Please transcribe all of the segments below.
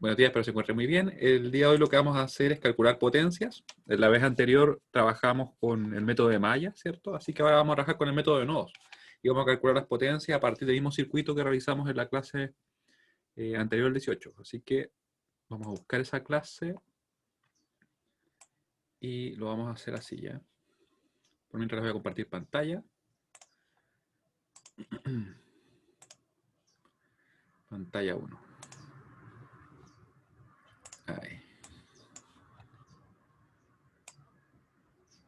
Buenos días, espero se encuentre muy bien. El día de hoy lo que vamos a hacer es calcular potencias. La vez anterior trabajamos con el método de malla, ¿cierto? Así que ahora vamos a trabajar con el método de nodos. Y vamos a calcular las potencias a partir del mismo circuito que realizamos en la clase anterior al 18. Así que vamos a buscar esa clase y lo vamos a hacer así ya. Por mientras les voy a compartir pantalla. Pantalla 1. Ahí.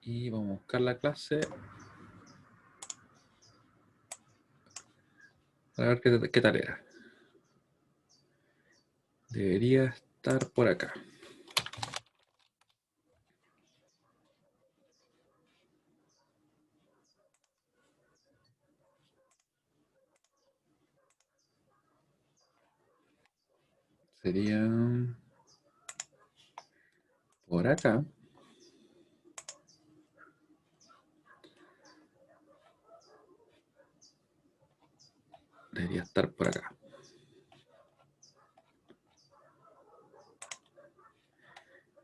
Y vamos a buscar la clase. A ver qué tal era. Debería estar por acá. Sería por acá. Debería estar por acá.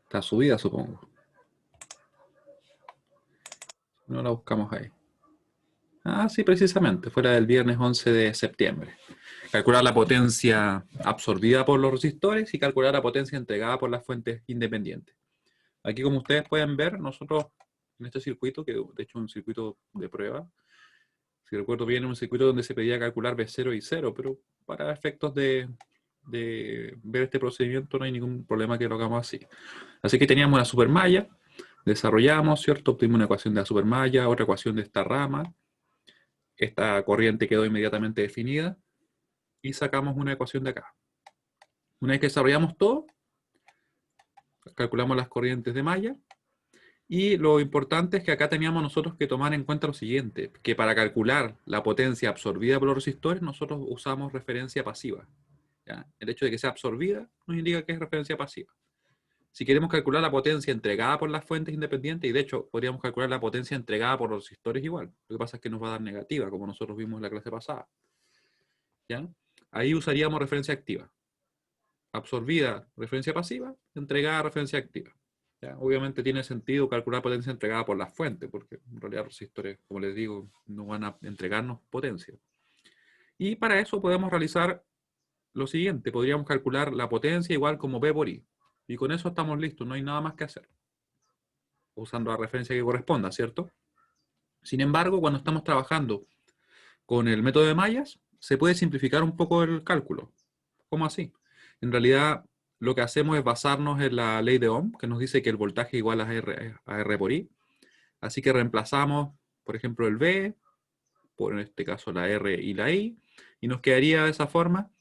Está subida, supongo. No la buscamos ahí. Ah, sí, precisamente. Fuera del viernes 11 de septiembre. Calcular la potencia absorbida por los resistores y calcular la potencia entregada por las fuentes independientes. Aquí, como ustedes pueden ver, nosotros en este circuito, que de hecho es un circuito de prueba, si recuerdo bien, es un circuito donde se pedía calcular B0 y 0, pero para efectos de ver este procedimiento no hay ningún problema que lo hagamos así. Así que teníamos una supermalla, desarrollamos, ¿cierto? Obtuvimos una ecuación de la supermalla, otra ecuación de esta rama. Esta corriente quedó inmediatamente definida y sacamos una ecuación de acá. Una vez que desarrollamos todo, calculamos las corrientes de malla. Y lo importante es que acá teníamos nosotros que tomar en cuenta lo siguiente, que para calcular la potencia absorbida por los resistores, nosotros usamos referencia pasiva. ¿Ya? El hecho de que sea absorbida nos indica que es referencia pasiva. Si queremos calcular la potencia entregada por las fuentes independientes, y de hecho podríamos calcular la potencia entregada por los resistores igual, lo que pasa es que nos va a dar negativa, como nosotros vimos en la clase pasada. ¿Ya? Ahí usaríamos referencia activa. Absorbida, referencia pasiva; entregada, referencia activa. ¿Ya? Obviamente tiene sentido calcular potencia entregada por las fuentes, porque en realidad los resistores, como les digo, no van a entregarnos potencia. Y para eso podemos realizar lo siguiente: podríamos calcular la potencia igual como P por I. Y con eso estamos listos, no hay nada más que hacer. Usando la referencia que corresponda, ¿cierto? Sin embargo, cuando estamos trabajando con el método de mallas, se puede simplificar un poco el cálculo. ¿Cómo así? En realidad, lo que hacemos es basarnos en la ley de Ohm, que nos dice que el voltaje igual a R por I. Así que reemplazamos, por ejemplo, el V, por en este caso la R y la I, y nos quedaría de esa forma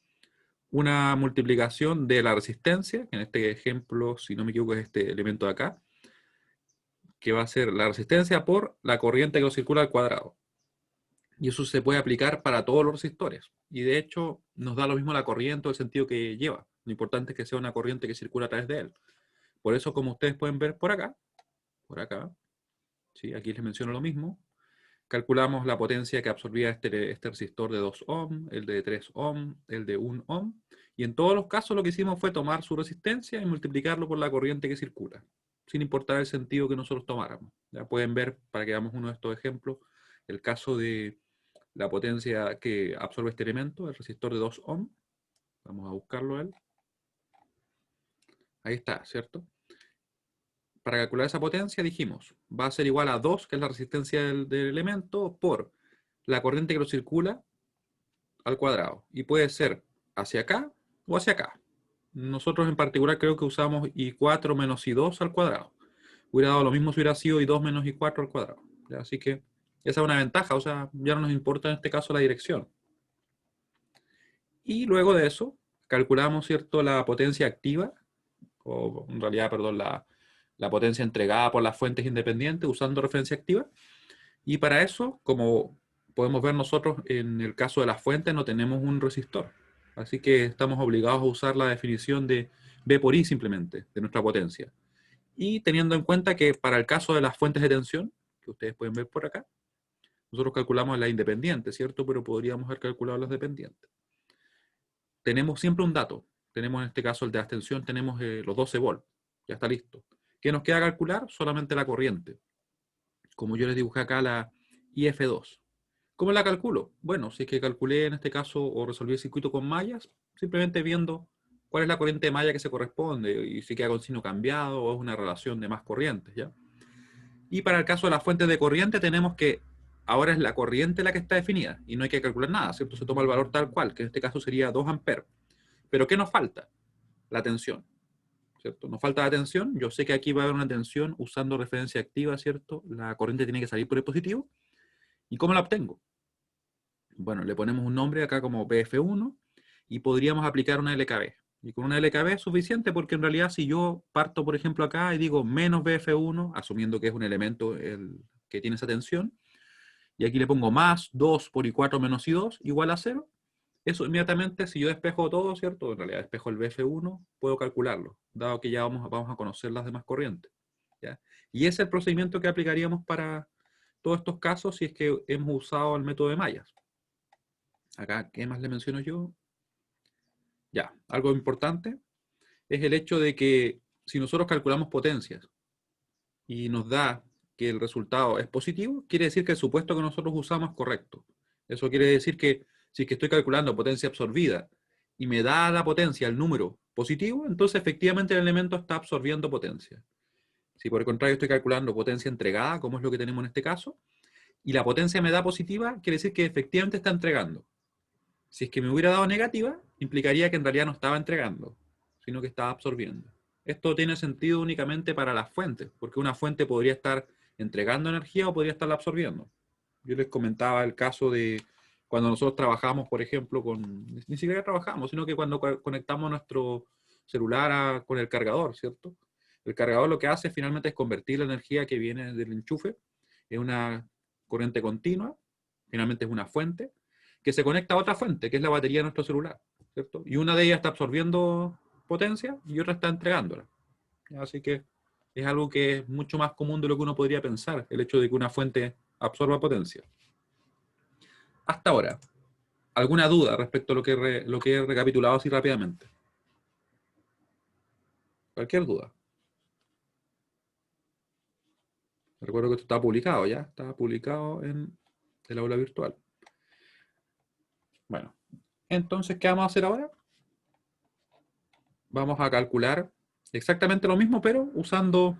una multiplicación de la resistencia, que en este ejemplo, si no me equivoco, es este elemento de acá, que va a ser la resistencia por la corriente que circula al cuadrado. Y eso se puede aplicar para todos los resistores. Y de hecho, nos da lo mismo la corriente o el sentido que lleva. Lo importante es que sea una corriente que circula a través de él. Por eso, como ustedes pueden ver por acá, ¿sí? Aquí les menciono lo mismo. Calculamos la potencia que absorbía este resistor de 2 ohm, el de 3 ohm, el de 1 ohm. Y en todos los casos lo que hicimos fue tomar su resistencia y multiplicarlo por la corriente que circula, sin importar el sentido que nosotros tomáramos. Ya pueden ver, para que veamos uno de estos ejemplos, el caso de la potencia que absorbe este elemento, el resistor de 2 ohm. Vamos a buscarlo él. Ahí está, ¿cierto? Para calcular esa potencia dijimos, va a ser igual a 2, que es la resistencia del elemento, por la corriente que lo circula al cuadrado. Y puede ser hacia acá o hacia acá. Nosotros en particular creo que usamos I4 menos I2 al cuadrado. Hubiera dado lo mismo si hubiera sido I2 menos I4 al cuadrado. ¿Ya? Así que esa es una ventaja, o sea, ya no nos importa en este caso la dirección. Y luego de eso, calculamos, ¿cierto?, la potencia activa, o en realidad, perdón, la potencia entregada por las fuentes independientes usando referencia activa. Y para eso, como podemos ver nosotros, en el caso de las fuentes no tenemos un resistor. Así que estamos obligados a usar la definición de V por I simplemente, de nuestra potencia. Y teniendo en cuenta que para el caso de las fuentes de tensión, que ustedes pueden ver por acá, nosotros calculamos la independiente, ¿cierto? Pero podríamos haber calculado las dependientes. Tenemos siempre un dato, tenemos en este caso el de abstención, tenemos los 12 volts. Ya está listo. ¿Qué nos queda calcular? Solamente la corriente. Como yo les dibujé acá la IF2. ¿Cómo la calculo? Bueno, si es que calculé en este caso o resolví el circuito con mallas, simplemente viendo cuál es la corriente de malla que se corresponde y si queda con signo cambiado o es una relación de más corrientes, ¿ya? Y para el caso de las fuentes de corriente tenemos que ahora es la corriente la que está definida y no hay que calcular nada, ¿cierto? Se toma el valor tal cual, que en este caso sería 2 amperes. Pero ¿qué nos falta? La tensión, ¿cierto? Nos falta la tensión. Yo sé que aquí va a haber una tensión usando referencia activa, ¿cierto? La corriente tiene que salir por el positivo. ¿Y cómo la obtengo? Bueno, le ponemos un nombre acá como BF1 y podríamos aplicar una LKB. Y con una LKB es suficiente porque en realidad si yo parto, por ejemplo, acá y digo menos BF1, asumiendo que es un elemento que tiene esa tensión, y aquí le pongo más 2 por I4 menos I2 igual a 0, eso inmediatamente, si yo despejo todo, ¿cierto? En realidad despejo el BF1, puedo calcularlo, dado que ya vamos a conocer las demás corrientes, ¿ya? Y ese es el procedimiento que aplicaríamos para todos estos casos si es que hemos usado el método de mallas. Acá, ¿qué más le menciono yo? Ya, algo importante es el hecho de que si nosotros calculamos potencias y nos da que el resultado es positivo, quiere decir que el supuesto que nosotros usamos es correcto. Eso quiere decir que si es que estoy calculando potencia absorbida y me da la potencia el número positivo, entonces efectivamente el elemento está absorbiendo potencia. Si por el contrario estoy calculando potencia entregada, como es lo que tenemos en este caso, y la potencia me da positiva, quiere decir que efectivamente está entregando. Si es que me hubiera dado negativa, implicaría que en realidad no estaba entregando, sino que estaba absorbiendo. Esto tiene sentido únicamente para las fuentes, porque una fuente podría estar entregando energía o podría estarla absorbiendo. Yo les comentaba el caso de cuando nosotros trabajamos, por ejemplo, ni siquiera trabajamos, sino que cuando conectamos nuestro celular con el cargador, ¿cierto? El cargador lo que hace finalmente es convertir la energía que viene del enchufe en una corriente continua, finalmente es una fuente, que se conecta a otra fuente, que es la batería de nuestro celular, ¿cierto? Y una de ellas está absorbiendo potencia y otra está entregándola. Así que es algo que es mucho más común de lo que uno podría pensar, el hecho de que una fuente absorba potencia. Hasta ahora, ¿alguna duda respecto a lo que he recapitulado así rápidamente? Cualquier duda. Recuerdo que esto está publicado ya, está publicado en el aula virtual. Bueno, entonces, ¿qué vamos a hacer ahora? Vamos a calcular exactamente lo mismo, pero usando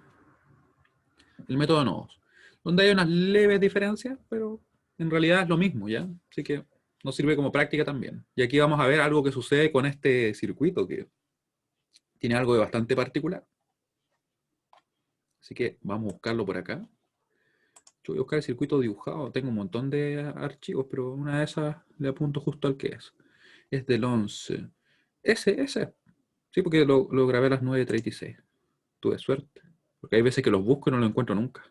el método de nodos, donde hay unas leves diferencias, pero en realidad es lo mismo, ¿ya? Así que nos sirve como práctica también. Y aquí vamos a ver algo que sucede con este circuito, que tiene algo de bastante particular. Así que vamos a buscarlo por acá. Yo voy a buscar el circuito dibujado, tengo un montón de archivos, pero una de esas le apunto justo al que es. Es del 11. Ese. Sí, porque lo grabé a las 9:36. Tuve suerte. Porque hay veces que los busco y no los encuentro nunca.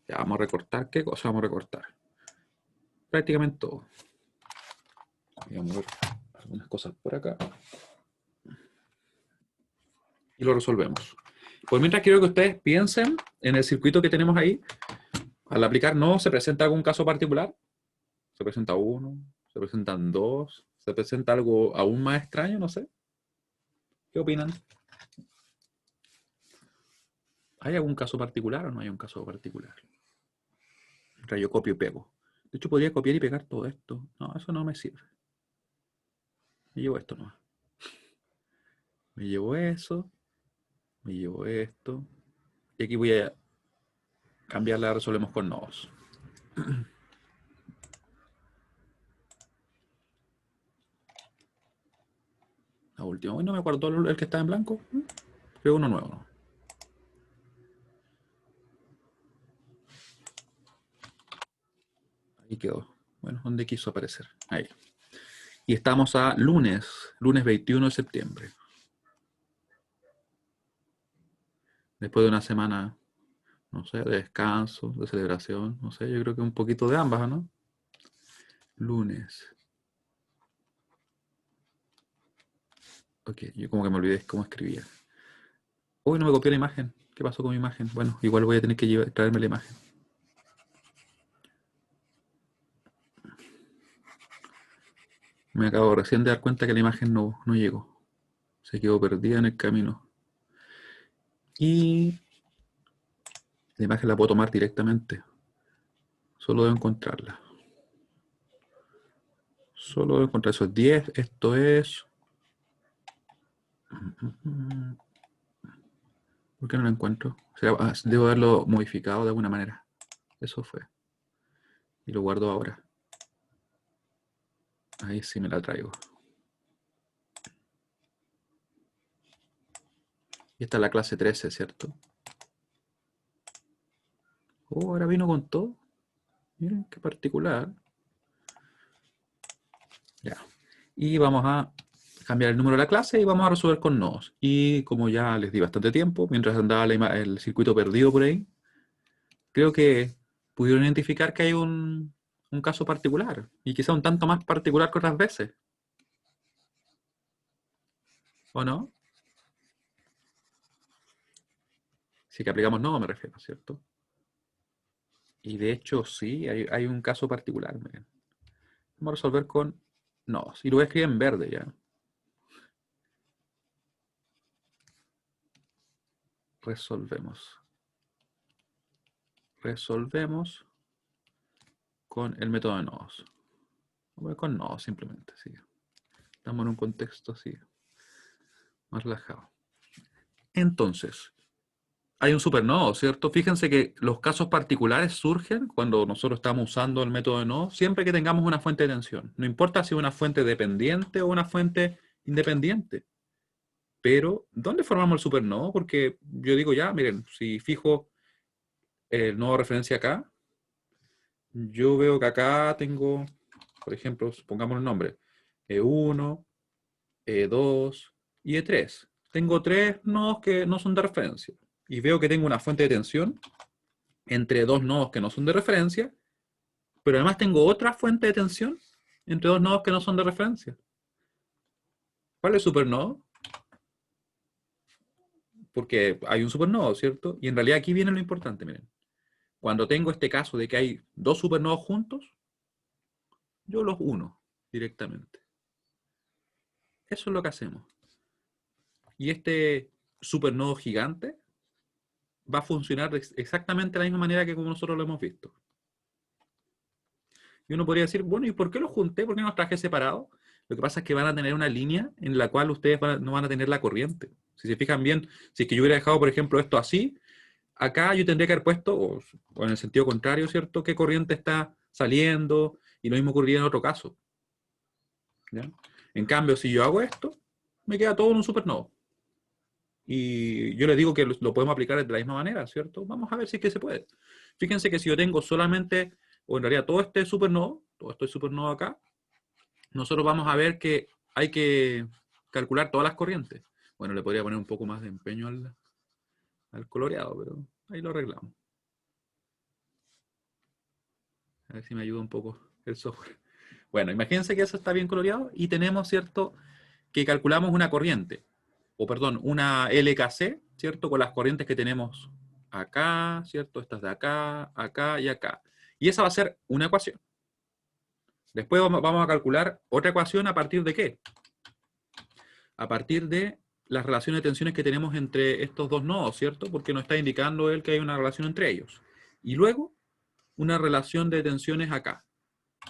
Ya, vamos a recortar. ¿Qué cosa vamos a recortar? Prácticamente todo. Voy a mover algunas cosas por acá. Y lo resolvemos. Por mientras quiero que ustedes piensen en el circuito que tenemos ahí. Al aplicar no se presenta algún caso particular. Se presenta uno, se presentan dos, se presenta algo aún más extraño, no sé. ¿Qué opinan? ¿Hay algún caso particular o no hay un caso particular? Yo copio y pego. De hecho, podría copiar y pegar todo esto. No, eso no me sirve. Me llevo esto nomás. Me llevo eso. Me llevo esto. Y aquí voy a cambiarla, resolvemos con nodos. La última. Hoy no me acuerdo el que estaba en blanco. Creo uno nuevo, ¿no? Ahí quedó. Bueno, ¿dónde quiso aparecer? Ahí. Y estamos a lunes 21 de septiembre. Después de una semana, no sé, de descanso, de celebración, no sé, yo creo que un poquito de ambas, ¿no? Lunes. Ok, yo como que me olvidé cómo escribía. Uy, no me copió la imagen. ¿Qué pasó con mi imagen? Bueno, igual voy a tener que traerme la imagen. Me acabo recién de dar cuenta que la imagen no llegó. Se quedó perdida en el camino. Y la imagen la puedo tomar directamente. Solo debo encontrarla. Solo debo encontrar esos 10. Esto es... ¿Por qué no lo encuentro? Debo haberlo modificado de alguna manera. Eso fue. Y lo guardo ahora. Ahí sí me la traigo. Y esta es la clase 13, ¿cierto? Oh, ahora vino con todo. Miren qué particular. Ya. Y vamos a cambiar el número de la clase y vamos a resolver con nodos. Y como ya les di bastante tiempo, mientras andaba el circuito perdido por ahí, creo que pudieron identificar que hay un caso particular. Y quizá un tanto más particular que otras veces. ¿O no? Si que aplicamos nodo me refiero, ¿cierto? Y de hecho sí, hay un caso particular. Miren. Vamos a resolver con nodos. Y lo voy a escribir en verde ya. Resolvemos con el método de nodos. Voy con nodos simplemente, sí. Estamos en un contexto así, más relajado. Entonces, hay un supernodo, ¿cierto? Fíjense que los casos particulares surgen cuando nosotros estamos usando el método de nodo, siempre que tengamos una fuente de tensión. No importa si es una fuente dependiente o una fuente independiente. Pero, ¿dónde formamos el supernodo? Porque yo digo ya, miren, si fijo el nodo de referencia acá, yo veo que acá tengo, por ejemplo, pongamos el nombre, E1, E2 y E3. Tengo tres nodos que no son de referencia. Y veo que tengo una fuente de tensión entre dos nodos que no son de referencia, pero además tengo otra fuente de tensión entre dos nodos que no son de referencia. ¿Cuál es el supernodo? Porque hay un supernodo, ¿cierto? Y en realidad aquí viene lo importante, miren. Cuando tengo este caso de que hay dos supernodos juntos, yo los uno directamente. Eso es lo que hacemos. Y este supernodo gigante va a funcionar exactamente de la misma manera que como nosotros lo hemos visto. Y uno podría decir, bueno, ¿y por qué los junté? ¿Por qué no los traje separados? Lo que pasa es que van a tener una línea en la cual ustedes no van a tener la corriente. Si se fijan bien, si es que yo hubiera dejado, por ejemplo, esto así, acá yo tendría que haber puesto, o en el sentido contrario, ¿cierto? ¿Qué corriente está saliendo? Y lo mismo ocurriría en otro caso. ¿Ya? En cambio, si yo hago esto, me queda todo en un supernodo. Y yo les digo que lo podemos aplicar de la misma manera, ¿cierto? Vamos a ver si es que se puede. Fíjense que si yo tengo solamente, o en realidad todo este supernodo, todo este supernodo acá, nosotros vamos a ver que hay que calcular todas las corrientes. Bueno, le podría poner un poco más de empeño al coloreado, pero ahí lo arreglamos. A ver si me ayuda un poco el software. Bueno, imagínense que eso está bien coloreado y tenemos, ¿cierto?, que calculamos una corriente, o perdón, una LKC, ¿cierto?, con las corrientes que tenemos acá, ¿cierto?, estas de acá, acá y acá. Y esa va a ser una ecuación. Después vamos a calcular otra ecuación a partir de ¿qué? A partir de las relaciones de tensiones que tenemos entre estos dos nodos, ¿cierto? Porque nos está indicando él que hay una relación entre ellos. Y luego, una relación de tensiones acá.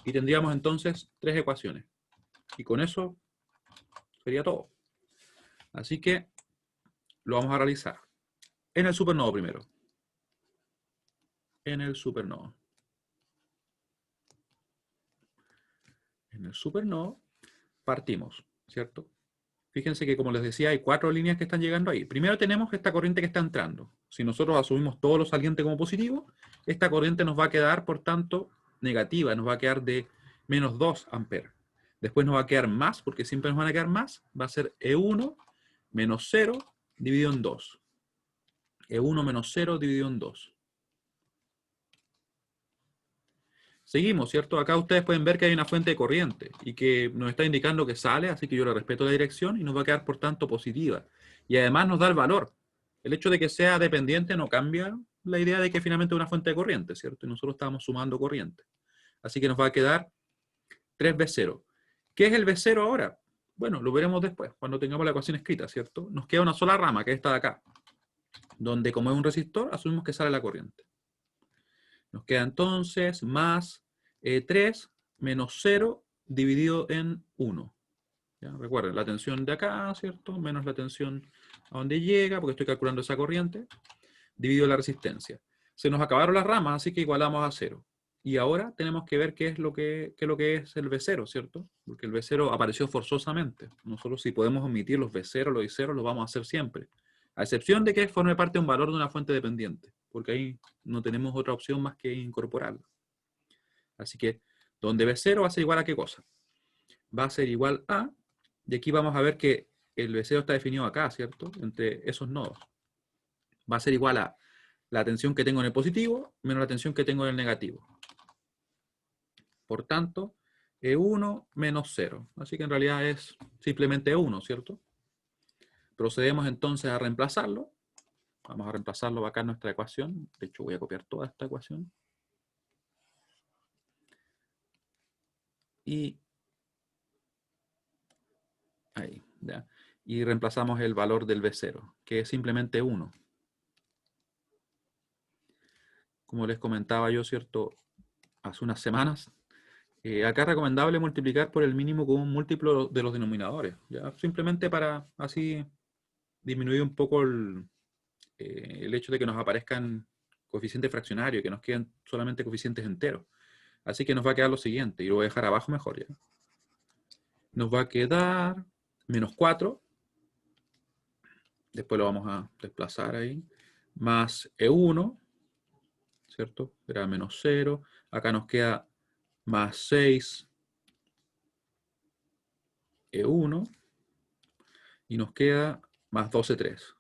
Y tendríamos entonces tres ecuaciones. Y con eso sería todo. Así que lo vamos a realizar. En el supernodo primero. En el supernodo. En el supernodo partimos, ¿cierto? Fíjense que, como les decía, hay cuatro líneas que están llegando ahí. Primero tenemos esta corriente que está entrando. Si nosotros asumimos todo lo saliente como positivo, esta corriente nos va a quedar, por tanto, negativa. Nos va a quedar de menos 2 amperes. Después nos va a quedar más, porque siempre nos van a quedar más. Va a ser E1 menos 0 dividido en 2. E1 menos 0 dividido en 2. Seguimos, ¿cierto? Acá ustedes pueden ver que hay una fuente de corriente y que nos está indicando que sale, así que yo le respeto la dirección y nos va a quedar, por tanto, positiva. Y además nos da el valor. El hecho de que sea dependiente no cambia la idea de que finalmente es una fuente de corriente, ¿cierto? Y nosotros estamos sumando corriente. Así que nos va a quedar 3V0. ¿Qué es el V0 ahora? Bueno, lo veremos después, cuando tengamos la ecuación escrita, ¿cierto? Nos queda una sola rama, que es esta de acá, donde como es un resistor, asumimos que sale la corriente. Nos queda entonces más 3 menos 0 dividido en 1. ¿Ya? Recuerden, la tensión de acá, ¿cierto? Menos la tensión a donde llega, porque estoy calculando esa corriente, dividido la resistencia. Se nos acabaron las ramas, así que igualamos a 0. Y ahora tenemos que ver qué es lo que es el V0, ¿cierto? Porque el V0 apareció forzosamente. Nosotros si podemos omitir los V0, los I0, los vamos a hacer siempre. A excepción de que forme parte de un valor de una fuente dependiente, porque ahí no tenemos otra opción más que incorporarlo. Así que, donde V0 va a ser igual a ¿qué cosa? Va a ser igual a, y aquí vamos a ver que el V0 está definido acá, ¿cierto? Entre esos nodos. Va a ser igual a la tensión que tengo en el positivo menos la tensión que tengo en el negativo. Por tanto, E1 menos 0. Así que en realidad es simplemente E1, ¿cierto? Procedemos entonces a reemplazarlo. Vamos a reemplazarlo acá en nuestra ecuación. De hecho, voy a copiar toda esta ecuación. Y ahí, ya. Y reemplazamos el valor del V0, que es simplemente 1. Como les comentaba yo, ¿cierto? Hace unas semanas, acá es recomendable multiplicar por el mínimo con un múltiplo de los denominadores, ¿ya? Simplemente para así disminuir un poco el hecho de que nos aparezcan coeficientes fraccionarios, que nos queden solamente coeficientes enteros. Así que nos va a quedar lo siguiente, y lo voy a dejar abajo mejor ya. Nos va a quedar menos 4, después lo vamos a desplazar ahí, más E1, ¿cierto? Será menos 0, acá nos queda más 6 E1, y nos queda más 12,3.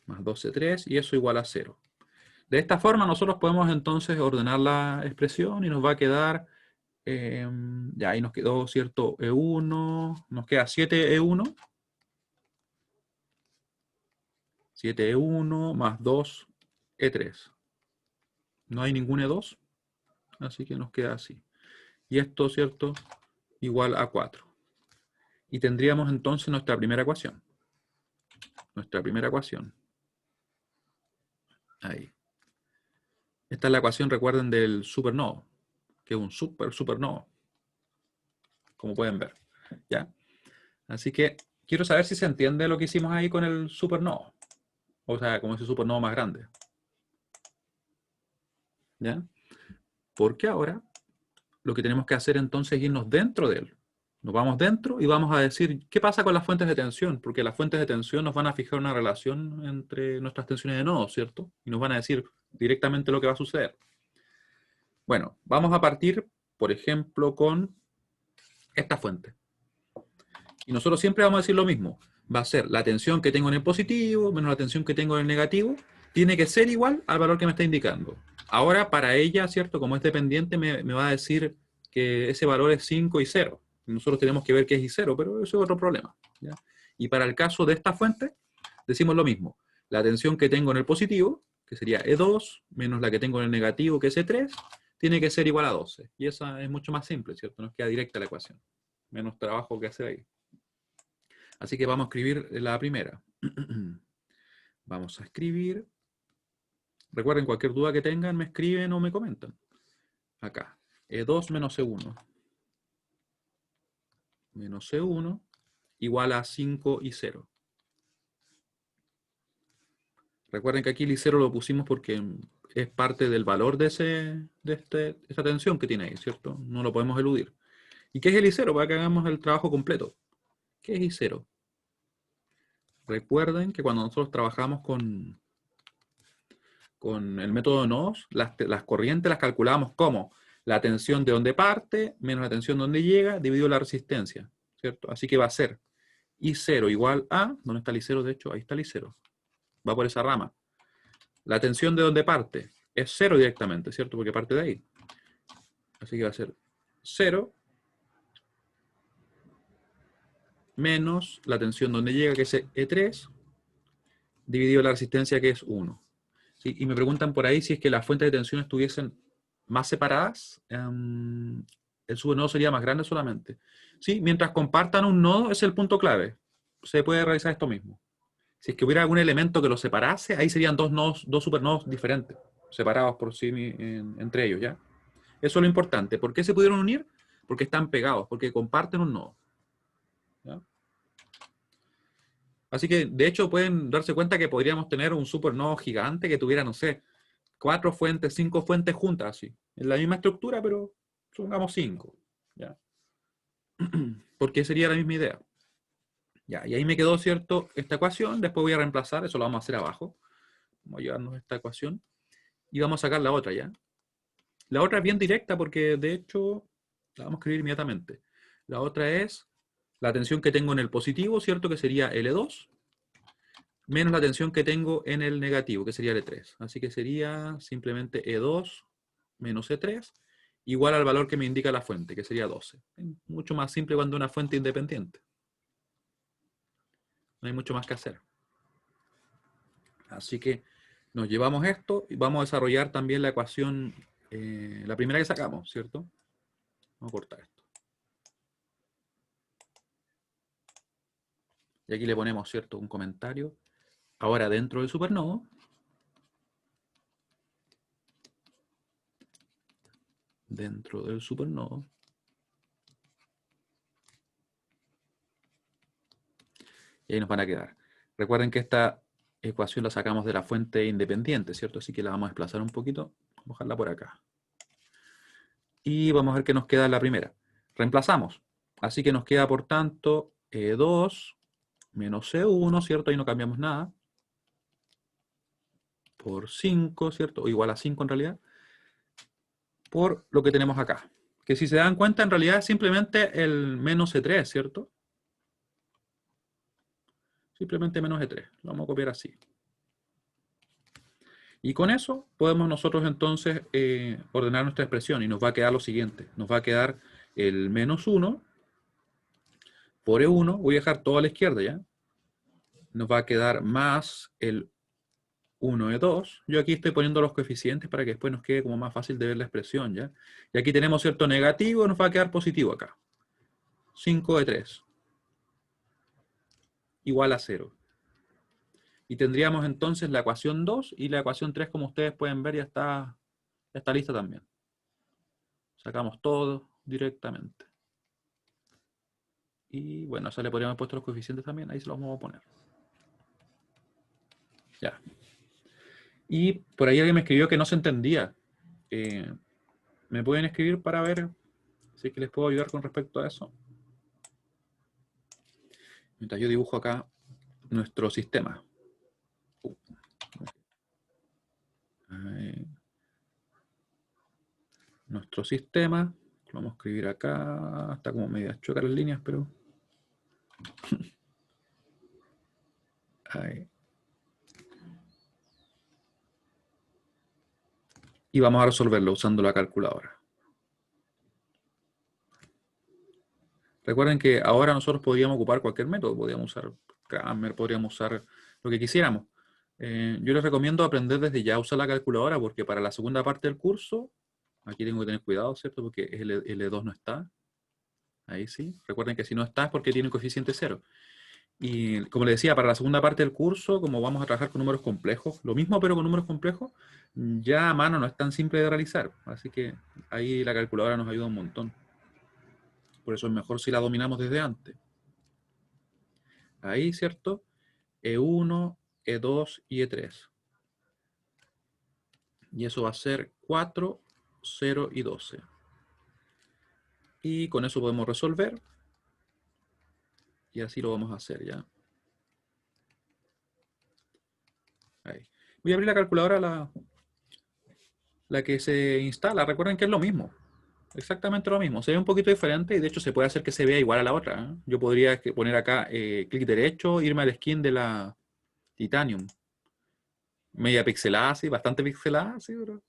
Más 12,3, y eso igual a 0. De esta forma nosotros podemos entonces ordenar la expresión y nos va a quedar, ya ahí nos quedó, ¿cierto? E1, nos queda 7E1, 7E1 más 2E3. No hay ningún E2, así que nos queda así. Y esto, ¿cierto? Igual a 4. Y tendríamos entonces nuestra primera ecuación. Nuestra primera ecuación. Ahí. Esta es la ecuación, recuerden, del supernodo, que es un supernodo, como pueden ver. ¿Ya? Así que quiero saber si se entiende lo que hicimos ahí con el supernodo. O sea, como ese supernodo más grande. ¿Ya? Porque ahora lo que tenemos que hacer entonces es irnos dentro de él. Nos vamos dentro y vamos a decir qué pasa con las fuentes de tensión, porque las fuentes de tensión nos van a fijar una relación entre nuestras tensiones de nodos, ¿cierto? Y nos van a decir directamente lo que va a suceder. Bueno, vamos a partir, por ejemplo, con esta fuente. Y nosotros siempre vamos a decir lo mismo. Va a ser la tensión que tengo en el positivo menos la tensión que tengo en el negativo. Tiene que ser igual al valor que me está indicando. Ahora, para ella, ¿cierto? Como es dependiente, me va a decir que ese valor es 5 y 0. Nosotros tenemos que ver qué es I0, pero eso es otro problema, ¿ya? Y para el caso de esta fuente, decimos lo mismo. La tensión que tengo en el positivo, que sería E2, menos la que tengo en el negativo, que es E3, tiene que ser igual a 12. Y esa es mucho más simple, ¿cierto? Nos queda directa la ecuación. Menos trabajo que hacer ahí. Así que vamos a escribir la primera. Vamos a escribir. Recuerden, cualquier duda que tengan, me escriben o me comentan. Acá. E2 menos E1. Menos E1 igual a 5 y 0. Recuerden que aquí el I0 lo pusimos porque es parte del valor de esta tensión que tiene ahí, ¿cierto? No lo podemos eludir. ¿Y qué es el I0? Para que hagamos el trabajo completo. ¿Qué es I0? Recuerden que cuando nosotros trabajamos con el método de nodos, las corrientes las calculamos como la tensión de donde parte menos la tensión de donde llega dividido la resistencia, ¿cierto? Así que va a ser I0 igual a, ¿dónde está el I0? De hecho, ahí está el I0. Va por esa rama. La tensión de donde parte es 0 directamente, ¿cierto? Porque parte de ahí. Así que va a ser 0 menos la tensión donde llega, que es E3, dividido la resistencia, que es 1. ¿Sí? Y me preguntan por ahí si es que las fuentes de tensión estuviesen más separadas, el supernodo sería más grande solamente. Sí, mientras compartan un nodo, ese es el punto clave. Se puede realizar esto mismo. Si es que hubiera algún elemento que los separase, ahí serían dos nodos, dos supernodos diferentes, separados por sí entre ellos, ¿ya? Eso es lo importante. ¿Por qué se pudieron unir? Porque están pegados, porque comparten un nodo. ¿Ya? Así que, de hecho, pueden darse cuenta que podríamos tener un supernodo gigante que tuviera, no sé, 4 fuentes, 5 fuentes juntas, así. En la misma estructura, pero supongamos 5. ¿Ya? Porque sería la misma idea. Ya, y ahí me quedó, ¿cierto?, esta ecuación. Después voy a reemplazar, eso lo vamos a hacer abajo. Vamos a llevarnos esta ecuación. Y vamos a sacar la otra, ¿ya? La otra es bien directa porque, de hecho, la vamos a escribir inmediatamente. La otra es la tensión que tengo en el positivo, ¿cierto?, que sería L2, menos la tensión que tengo en el negativo, que sería L3. Así que sería simplemente E2 menos E3, igual al valor que me indica la fuente, que sería 12. Es mucho más simple cuando una fuente independiente. No hay mucho más que hacer. Así que nos llevamos esto y vamos a desarrollar también la ecuación, la primera que sacamos, ¿cierto? Vamos a cortar esto. Y aquí le ponemos, ¿cierto?, un comentario. Ahora dentro del supernodo, y ahí nos van a quedar. Recuerden que esta ecuación la sacamos de la fuente independiente, ¿cierto? Así que la vamos a desplazar un poquito. Vamos a dejarla por acá. Y vamos a ver qué nos queda en la primera. Reemplazamos. Así que nos queda, por tanto, E2 menos E1, ¿cierto? Ahí no cambiamos nada. Por 5, ¿cierto? O igual a 5 en realidad. Por lo que tenemos acá. Que si se dan cuenta, en realidad es simplemente el menos E3, ¿cierto? Simplemente menos E3. Lo vamos a copiar así. Y con eso podemos nosotros entonces ordenar nuestra expresión y nos va a quedar lo siguiente. Nos va a quedar el menos 1 por E1. Voy a dejar todo a la izquierda ya. Nos va a quedar más el 1E2. Yo aquí estoy poniendo los coeficientes para que después nos quede como más fácil de ver la expresión, ¿ya? Y aquí tenemos cierto negativo, nos va a quedar positivo acá. 5E3 igual a 0. Y tendríamos entonces la ecuación 2 y la ecuación 3, como ustedes pueden ver, ya está lista también. Sacamos todo directamente. Y bueno, eso le podríamos haber puesto los coeficientes también, ahí se los vamos a poner. Ya. Y por ahí alguien me escribió que no se entendía. ¿Me pueden escribir para ver si es que les puedo ayudar con respecto a eso? Mientras yo dibujo acá nuestro sistema. Nuestro sistema. Lo vamos a escribir acá. Está como media chueca las líneas, pero... Ahí. Y vamos a resolverlo usando la calculadora. Recuerden que ahora nosotros podríamos ocupar cualquier método. Podríamos usar Kramer, podríamos usar lo que quisiéramos. Yo les recomiendo aprender desde ya a usar la calculadora porque para la segunda parte del curso, aquí tengo que tener cuidado, ¿cierto? Porque el L2 no está. Ahí sí. Recuerden que si no está es porque tiene un coeficiente 0. Y como les decía, para la segunda parte del curso, como vamos a trabajar con números complejos, lo mismo pero con números complejos, ya a mano no es tan simple de realizar. Así que ahí la calculadora nos ayuda un montón. Por eso es mejor si la dominamos desde antes. Ahí, ¿cierto? E1, E2 y E3. Y eso va a ser 4, 0 y 12. Y con eso podemos resolver. Y así lo vamos a hacer ya. Ahí. Voy a abrir la calculadora, la que se instala. Recuerden que es lo mismo. Exactamente lo mismo. Se ve un poquito diferente y de hecho se puede hacer que se vea igual a la otra, ¿eh? Yo podría poner acá clic derecho, irme al skin de la Titanium. Media pixelada, sí, bastante pixelada, sí, pero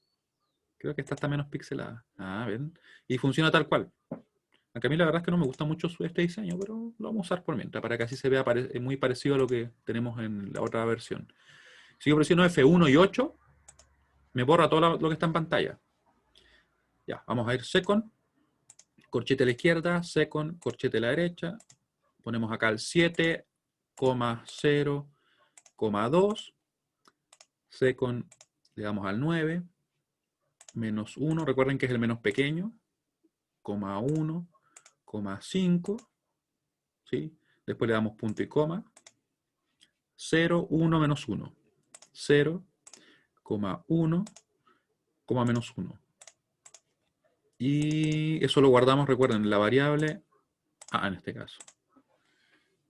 creo que esta está menos pixelada. Ah, ven. Y funciona tal cual. Aunque a mí la verdad es que no me gusta mucho este diseño, pero lo vamos a usar por mientras, para que así se vea muy parecido a lo que tenemos en la otra versión. Si yo presiono F1 y 8, me borra todo lo que está en pantalla. Ya, vamos a ir second, corchete a la izquierda, second, corchete a la derecha. Ponemos acá el 7,0,2. Second, le damos al 9. Menos 1, recuerden que es el menos pequeño. 1, 5. ¿Sí? Después le damos punto y coma. 0, 1, menos 1. 0, 1, menos 1. Y eso lo guardamos, recuerden, en la variable A en este caso.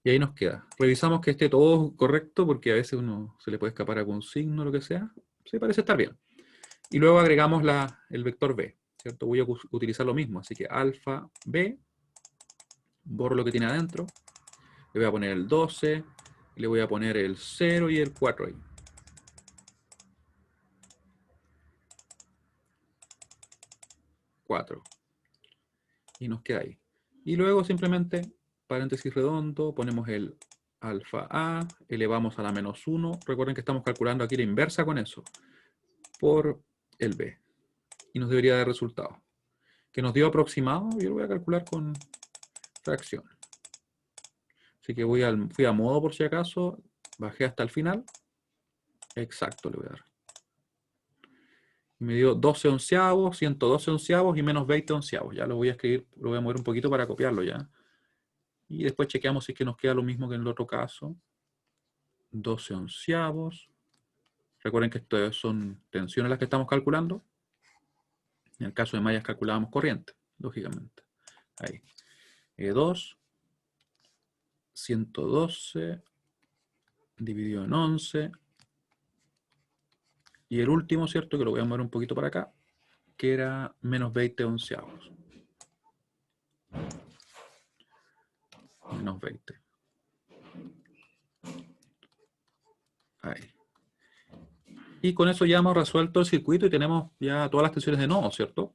Y ahí nos queda. Revisamos que esté todo correcto, porque a veces uno se le puede escapar algún signo o lo que sea. Sí, parece estar bien. Y luego agregamos el vector b, ¿cierto? Voy a utilizar lo mismo, así que alfa b, borro lo que tiene adentro, le voy a poner el 12, le voy a poner el 0 y el 4 ahí. Y nos queda ahí. Y luego simplemente, paréntesis redondo, ponemos el alfa a, elevamos a la menos 1. Recuerden que estamos calculando aquí la inversa con eso, por el b. Y nos debería dar resultado. Que nos dio aproximado, yo lo voy a calcular con fracción. Así que fui a modo por si acaso, bajé hasta el final. Exacto le voy a dar. Y me dio 12 onceavos, 112 onceavos y menos 20 onceavos. Ya lo voy a escribir, lo voy a mover un poquito para copiarlo ya. Y después chequeamos si es que nos queda lo mismo que en el otro caso. 12 onceavos. Recuerden que esto son tensiones las que estamos calculando. En el caso de mallas calculábamos corriente, lógicamente. Ahí. 2. 112 dividido en 11. Y el último, ¿cierto? Que lo voy a mover un poquito para acá, que era menos 20 onceavos. Menos 20. Ahí. Y con eso ya hemos resuelto el circuito y tenemos ya todas las tensiones de nodo, ¿cierto?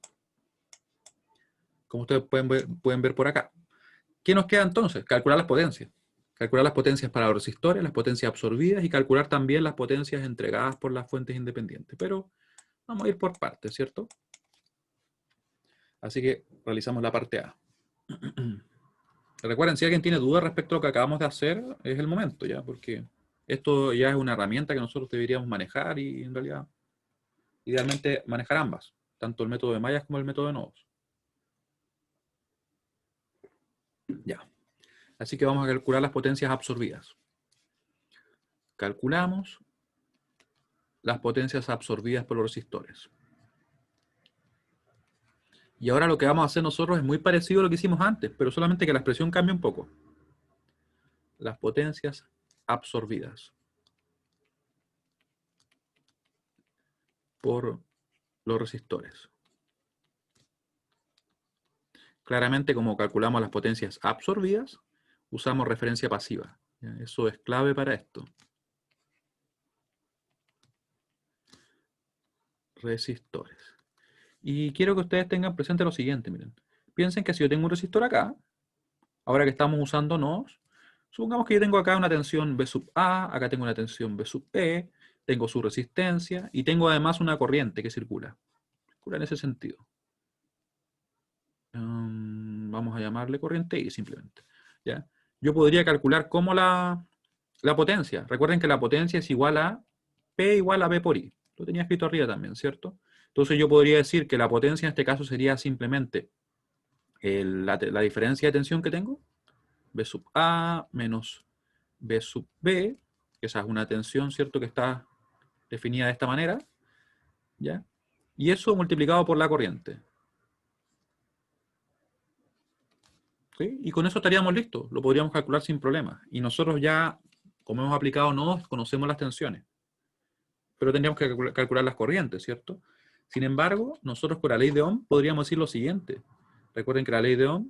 Como ustedes pueden ver por acá. ¿Qué nos queda entonces? Calcular las potencias. Calcular las potencias para los resistores, las potencias absorbidas y calcular también las potencias entregadas por las fuentes independientes. Pero vamos a ir por partes, ¿cierto? Así que realizamos la parte A. Recuerden, si alguien tiene dudas respecto a lo que acabamos de hacer, es el momento ya, porque esto ya es una herramienta que nosotros deberíamos manejar y en realidad, idealmente, manejar ambas, tanto el método de mallas como el método de nodos. Ya. Así que vamos a calcular las potencias absorbidas. Calculamos las potencias absorbidas por los resistores. Y ahora lo que vamos a hacer nosotros es muy parecido a lo que hicimos antes, pero solamente que la expresión cambia un poco. Las potencias absorbidas por los resistores. Claramente, como calculamos las potencias absorbidas, usamos referencia pasiva. Eso es clave para esto. Resistores. Y quiero que ustedes tengan presente lo siguiente, miren. Piensen que si yo tengo un resistor acá, ahora que estamos usando nodos, supongamos que yo tengo acá una tensión V sub A, acá tengo una tensión V sub E, tengo su resistencia y tengo además una corriente que circula. Circula en ese sentido. Vamos a llamarle corriente I simplemente. ¿Ya? Yo podría calcular cómo la potencia. Recuerden que la potencia es igual a P igual a V por I. Lo tenía escrito arriba también, ¿cierto? Entonces yo podría decir que la potencia en este caso sería simplemente la diferencia de tensión que tengo, V sub A menos V sub B, que esa es una tensión, ¿cierto? Que está definida de esta manera, ¿ya? Y eso multiplicado por la corriente. ¿Sí? Y con eso estaríamos listos, lo podríamos calcular sin problema. Y nosotros ya, como hemos aplicado nodos, conocemos las tensiones. Pero tendríamos que calcular las corrientes, ¿cierto? Sin embargo, nosotros con la ley de Ohm podríamos decir lo siguiente. Recuerden que la ley de Ohm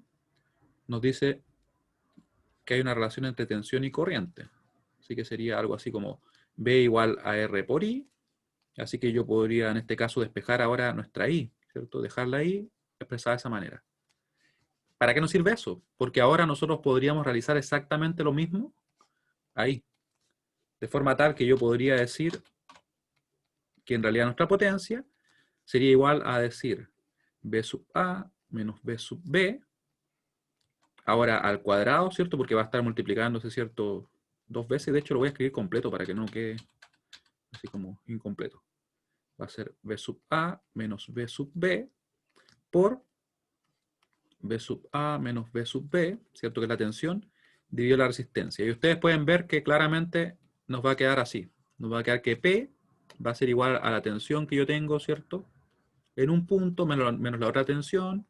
nos dice que hay una relación entre tensión y corriente. Así que sería algo así como V igual a R por I. Así que yo podría en este caso despejar ahora nuestra I, ¿cierto? Dejarla ahí expresada de esa manera. ¿Para qué nos sirve eso? Porque ahora nosotros podríamos realizar exactamente lo mismo ahí. De forma tal que yo podría decir que en realidad nuestra potencia sería igual a decir V sub A menos V sub B, ahora al cuadrado, ¿cierto? Porque va a estar multiplicándose, ¿cierto? 2 veces. De hecho, lo voy a escribir completo para que no quede así como incompleto. Va a ser b sub a menos b sub b por b sub a menos b sub b, ¿cierto? Que es la tensión, dividido la resistencia. Y ustedes pueden ver que claramente nos va a quedar así. Nos va a quedar que P va a ser igual a la tensión que yo tengo, ¿cierto? En un punto menos la otra tensión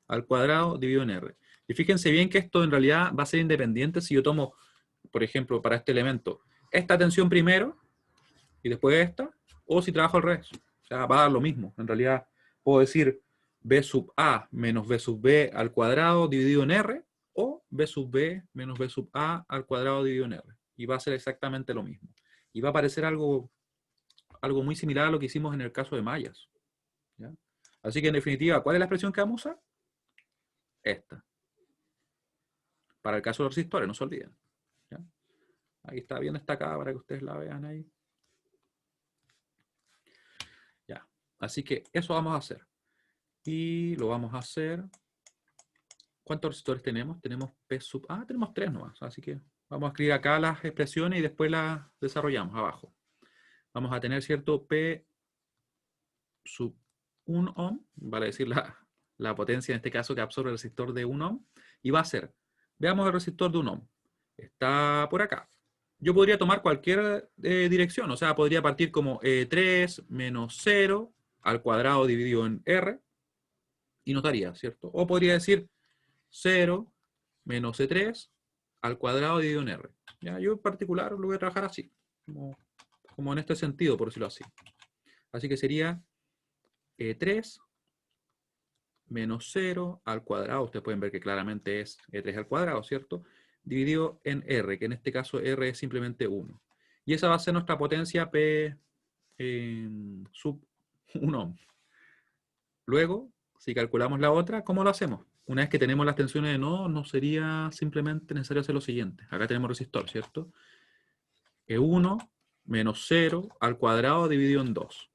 al cuadrado dividido en R. Y fíjense bien que esto en realidad va a ser independiente si yo tomo, por ejemplo, para este elemento, esta tensión primero y después esta, o si trabajo al revés. O sea, va a dar lo mismo. En realidad puedo decir b sub a menos b sub b al cuadrado dividido en R, o b sub b menos b sub a al cuadrado dividido en R. Y va a ser exactamente lo mismo. Y va a parecer algo muy similar a lo que hicimos en el caso de mallas. ¿Ya? Así que en definitiva, ¿cuál es la expresión que vamos a usar? Esta. Para el caso de los resistores, no se olviden. ¿Ya? Ahí está bien destacada para que ustedes la vean ahí. Ya. Así que eso vamos a hacer. Y lo vamos a hacer. ¿Cuántos resistores tenemos? Tenemos P sub A, tenemos 3 nomás. Así que vamos a escribir acá las expresiones y después las desarrollamos abajo. Vamos a tener, ¿cierto? P sub 1 ohm, vale decir la potencia en este caso que absorbe el resistor de 1 ohm. Y va a ser, veamos el resistor de 1 ohm. Está por acá. Yo podría tomar cualquier dirección, o sea, podría partir como 3 menos 0 al cuadrado dividido en R y notaría, ¿cierto? O podría decir 0 menos C3 al cuadrado dividido en R. ¿Ya? Yo en particular lo voy a trabajar así, como en este sentido, por decirlo así. Así que sería 3 menos 0 al cuadrado, ustedes pueden ver que claramente es 3 al cuadrado, ¿cierto? Dividido en R, que en este caso R es simplemente 1. Y esa va a ser nuestra potencia P sub 1 ohm. Luego, si calculamos la otra, ¿cómo lo hacemos? Una vez que tenemos las tensiones de nodo, no sería simplemente necesario hacer lo siguiente. Acá tenemos resistor, ¿cierto? E1 menos 0 al cuadrado dividido en 2.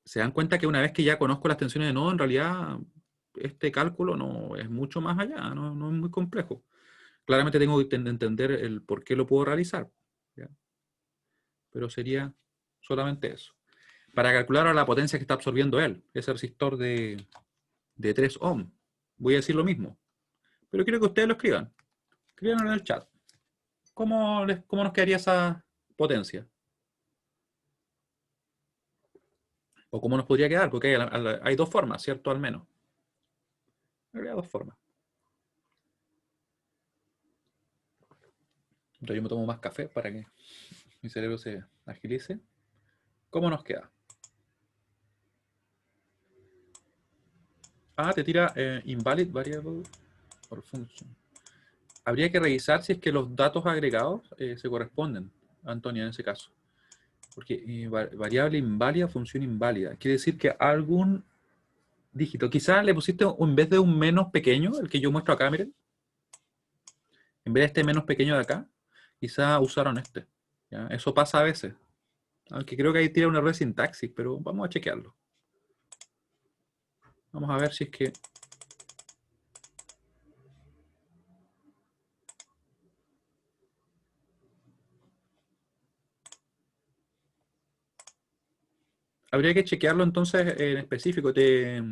Se dan cuenta que una vez que ya conozco las tensiones de nodo, en realidad este cálculo no es mucho más allá, no es muy complejo. Claramente tengo que entender el por qué lo puedo realizar, ¿ya? Pero sería solamente eso. Para calcular ahora la potencia que está absorbiendo él, ese resistor de 3 ohm, voy a decir lo mismo. Pero quiero que ustedes lo escriban. Escríbanlo en el chat. ¿Cómo nos quedaría esa potencia? ¿O cómo nos podría quedar? Porque hay dos formas, ¿cierto? Al menos. Hay dos formas. Entonces yo me tomo más café para que mi cerebro se agilice. ¿Cómo nos queda? Ah, te tira invalid variable or function. Habría que revisar si es que los datos agregados se corresponden, Antonia, en ese caso. Porque variable inválida, función inválida. Quiere decir que algún dígito, quizás le pusiste en vez de un menos pequeño, el que yo muestro acá, miren, en vez de este menos pequeño de acá, quizás usaron este. ¿Ya? Eso pasa a veces. Aunque creo que ahí tiene un error de sintaxis, pero vamos a chequearlo. Vamos a ver si es que... Habría que chequearlo entonces en específico. Te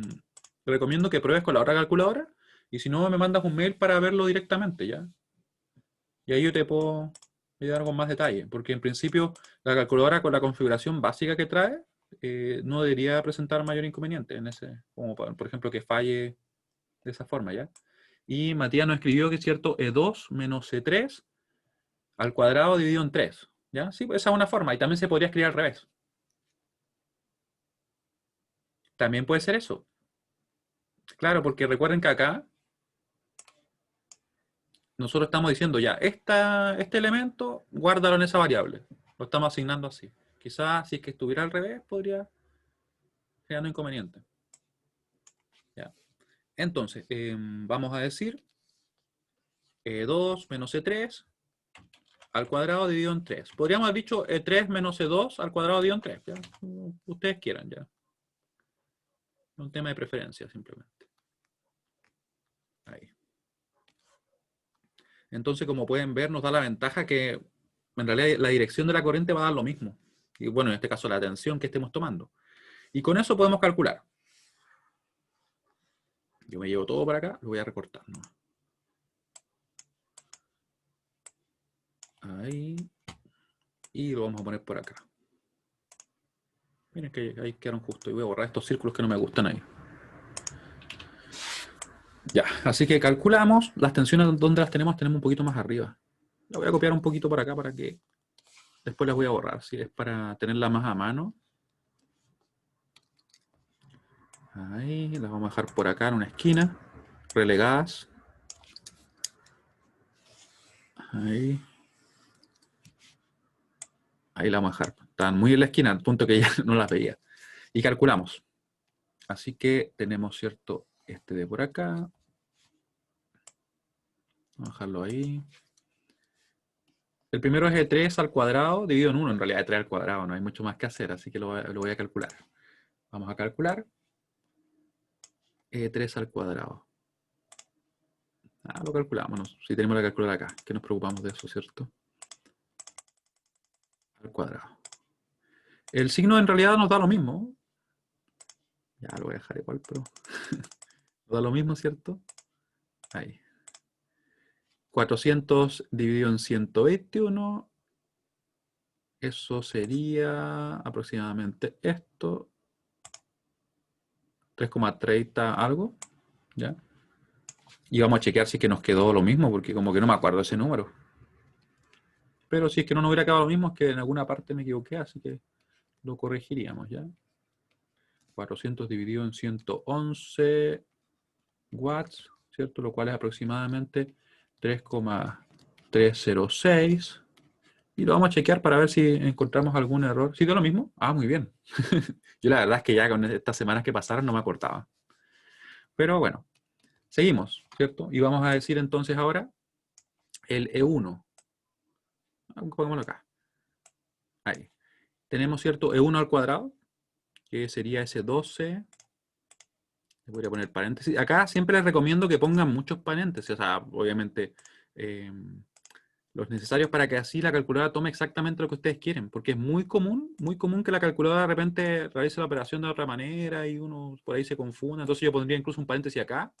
recomiendo que pruebes con la otra calculadora y si no me mandas un mail para verlo directamente, ¿ya? Y ahí yo te puedo dar con más detalle, porque en principio la calculadora con la configuración básica que trae no debería presentar mayor inconveniente en ese, como por ejemplo que falle de esa forma, ¿ya? Y Matías nos escribió que es cierto E2 menos C3 al cuadrado dividido en 3, ¿ya? Sí, esa es una forma y también se podría escribir al revés. También puede ser eso. Claro, porque recuerden que acá nosotros estamos diciendo ya, este elemento, guárdalo en esa variable. Lo estamos asignando así. Quizás si es que estuviera al revés, podría crear un inconveniente. ¿Ya? Entonces, vamos a decir 2 menos E3 al cuadrado dividido en 3. Podríamos haber dicho E3 menos E2 al cuadrado dividido en 3. ¿Ya? Como ustedes quieran, ya. Es un tema de preferencia, simplemente. Ahí. Entonces, como pueden ver, nos da la ventaja que en realidad la dirección de la corriente va a dar lo mismo. Y bueno, en este caso la tensión que estemos tomando. Y con eso podemos calcular. Yo me llevo todo para acá, lo voy a recortar, ¿no? Ahí. Y lo vamos a poner por acá. Miren que ahí quedaron justo. Y voy a borrar estos círculos que no me gustan ahí. Ya, así que calculamos las tensiones donde las tenemos un poquito más arriba. La voy a copiar un poquito para acá para que después las voy a borrar. Si es para tenerla más a mano. Ahí, las vamos a dejar por acá en una esquina. Relegadas. Ahí. Ahí la vamos a dejar. Estaban muy en la esquina, al punto que ya no las veía. Y calculamos. Así que tenemos, ¿cierto? Este de por acá. Vamos a dejarlo ahí. El primero es E3 al cuadrado dividido en 1. En realidad E3 al cuadrado, no hay mucho más que hacer, así que lo voy a calcular. Vamos a calcular. E3 al cuadrado. Lo calculamos, ¿no? Si tenemos la calculadora acá, que nos preocupamos de eso, ¿cierto? Al cuadrado. El signo en realidad nos da lo mismo. Ya lo voy a dejar igual, pero nos da lo mismo, ¿cierto? Ahí. 400 dividido en 121. Eso sería aproximadamente esto. 3,30 algo. ¿Ya? Y vamos a chequear si es que nos quedó lo mismo, porque como que no me acuerdo ese número. Pero si es que no nos hubiera quedado lo mismo, es que en alguna parte me equivoqué, así que lo corregiríamos, ¿ya? 400 dividido en 111 watts, ¿cierto? Lo cual es aproximadamente 3,306. Y lo vamos a chequear para ver si encontramos algún error. ¿Sí dio lo mismo? Ah, muy bien. Yo la verdad es que ya con estas semanas que pasaron no me acordaba. Pero bueno, seguimos, ¿cierto? Y vamos a decir entonces ahora el E1. Pongámoslo acá. Ahí. Tenemos, ¿cierto? E1 al cuadrado, que sería ese 12. Le voy a poner paréntesis. Acá siempre les recomiendo que pongan muchos paréntesis. O sea, obviamente los necesarios para que así la calculadora tome exactamente lo que ustedes quieren. Porque es muy común que la calculadora de repente realice la operación de otra manera y uno por ahí se confunda. Entonces yo pondría incluso un paréntesis acá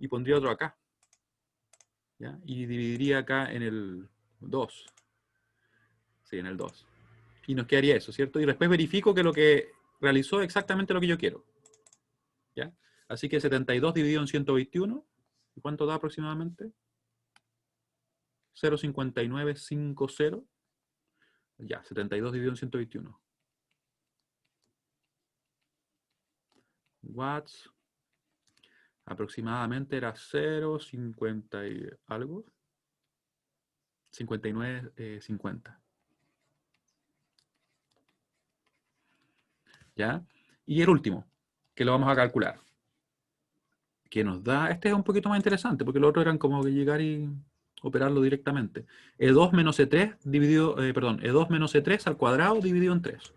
y pondría otro acá. ¿Ya? Y dividiría acá en el 2. Sí, en el 2. Y nos quedaría eso, ¿cierto? Y después verifico que lo que realizó es exactamente lo que yo quiero. ¿Ya? Así que 72 dividido en 121. ¿Y cuánto da aproximadamente? 0,5950. Ya, 72 dividido en 121. Watts. Aproximadamente era 0,50 y algo. 59,50. ¿Ya? Y el último, que lo vamos a calcular. Que nos da, este es un poquito más interesante, porque los otros eran como que llegar y operarlo directamente. E2 menos E3 dividido, E2 menos E3 al cuadrado dividido en 3.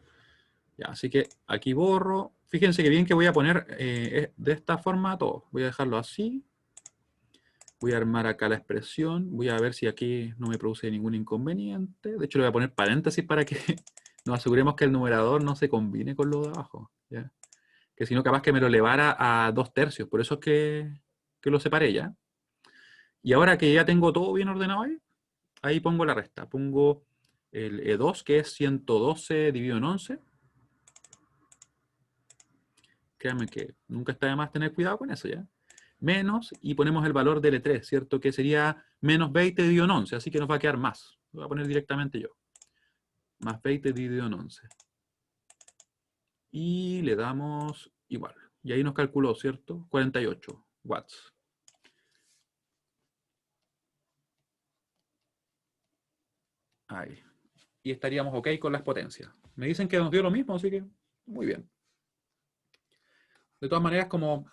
Ya, así que aquí borro. Fíjense que bien que voy a poner de esta forma todo. Voy a dejarlo así. Voy a armar acá la expresión. Voy a ver si aquí no me produce ningún inconveniente. De hecho, le voy a poner paréntesis para que nos aseguremos que el numerador no se combine con lo de abajo. ¿Ya? Que si no, capaz que me lo elevara a 2/3. Por eso es que lo separé ya. Y ahora que ya tengo todo bien ordenado ahí pongo la resta. Pongo el E2, que es 112 dividido en 11. Créanme que nunca está de más tener cuidado con eso, ¿ya? Menos, y ponemos el valor del E3, ¿cierto? Que sería menos 20 dividido en 11, así que nos va a quedar más. Lo voy a poner directamente yo. Más 20 dividido en 11. Y le damos igual. Y ahí nos calculó, ¿cierto? 48 watts. Ahí. Y estaríamos ok con las potencias. Me dicen que nos dio lo mismo, así que muy bien. De todas maneras, como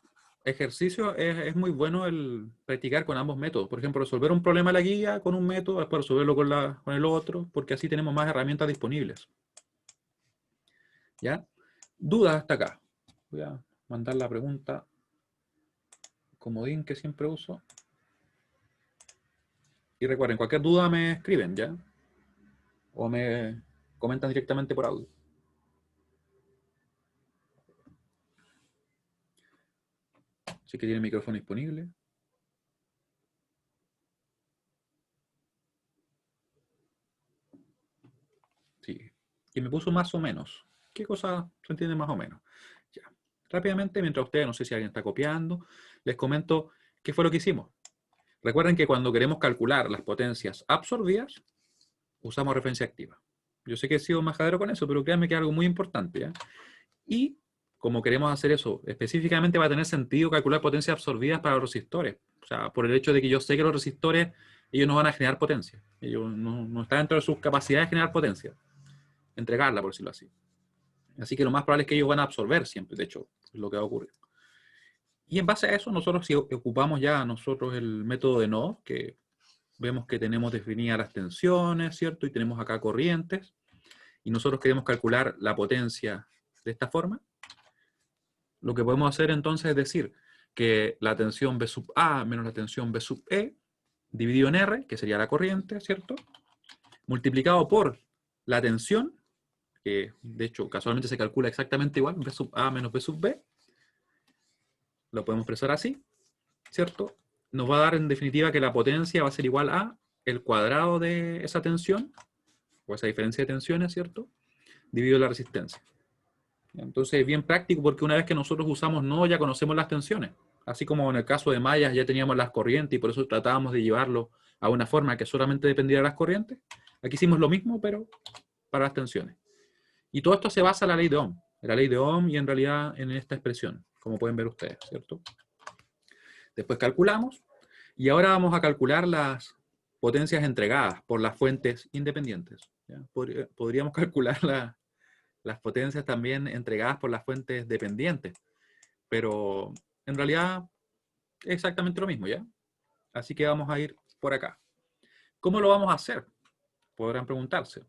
ejercicio es muy bueno el practicar con ambos métodos. Por ejemplo, resolver un problema de la guía con un método, después resolverlo con el otro, porque así tenemos más herramientas disponibles. ¿Ya? Dudas hasta acá. Voy a mandar la pregunta comodín que siempre uso. Y recuerden, cualquier duda me escriben, ¿ya? O me comentan directamente por audio. Sí que tiene el micrófono disponible. Sí. Y me puso más o menos. ¿Qué cosa se entiende más o menos? Ya. Rápidamente, mientras ustedes, no sé si alguien está copiando, les comento qué fue lo que hicimos. Recuerden que cuando queremos calcular las potencias absorbidas, usamos referencia activa. Yo sé que he sido majadero con eso, pero créanme que es algo muy importante, ¿ya? Y como queremos hacer eso, específicamente va a tener sentido calcular potencias absorbidas para los resistores. O sea, por el hecho de que yo sé que los resistores, ellos no van a generar potencia. Ellos no están dentro de sus capacidades de generar potencia. Entregarla, por decirlo así. Así que lo más probable es que ellos van a absorber siempre, de hecho, es lo que va a ocurrir. Y en base a eso, nosotros si ocupamos ya nosotros el método de nodo, que vemos que tenemos definidas las tensiones, ¿cierto? Y tenemos acá corrientes, y nosotros queremos calcular la potencia de esta forma. Lo que podemos hacer entonces es decir que la tensión B sub A menos la tensión B sub E, dividido en R, que sería la corriente, ¿cierto? Multiplicado por la tensión, que de hecho casualmente se calcula exactamente igual, B sub A menos B sub B, lo podemos expresar así, ¿cierto? Nos va a dar en definitiva que la potencia va a ser igual a el cuadrado de esa tensión, o esa diferencia de tensiones, ¿cierto? Dividido la resistencia. Entonces es bien práctico porque una vez que nosotros usamos nodo ya conocemos las tensiones. Así como en el caso de mallas ya teníamos las corrientes y por eso tratábamos de llevarlo a una forma que solamente dependiera de las corrientes. Aquí hicimos lo mismo, pero para las tensiones. Y todo esto se basa en la ley de Ohm. En la ley de Ohm y en realidad en esta expresión, como pueden ver ustedes, ¿cierto? Después calculamos y ahora vamos a calcular las potencias entregadas por las fuentes independientes. ¿Ya? Podríamos calcular las potencias también entregadas por las fuentes dependientes, pero en realidad es exactamente lo mismo, ¿ya? Así que vamos a ir por acá. ¿Cómo lo vamos a hacer? Podrán preguntarse.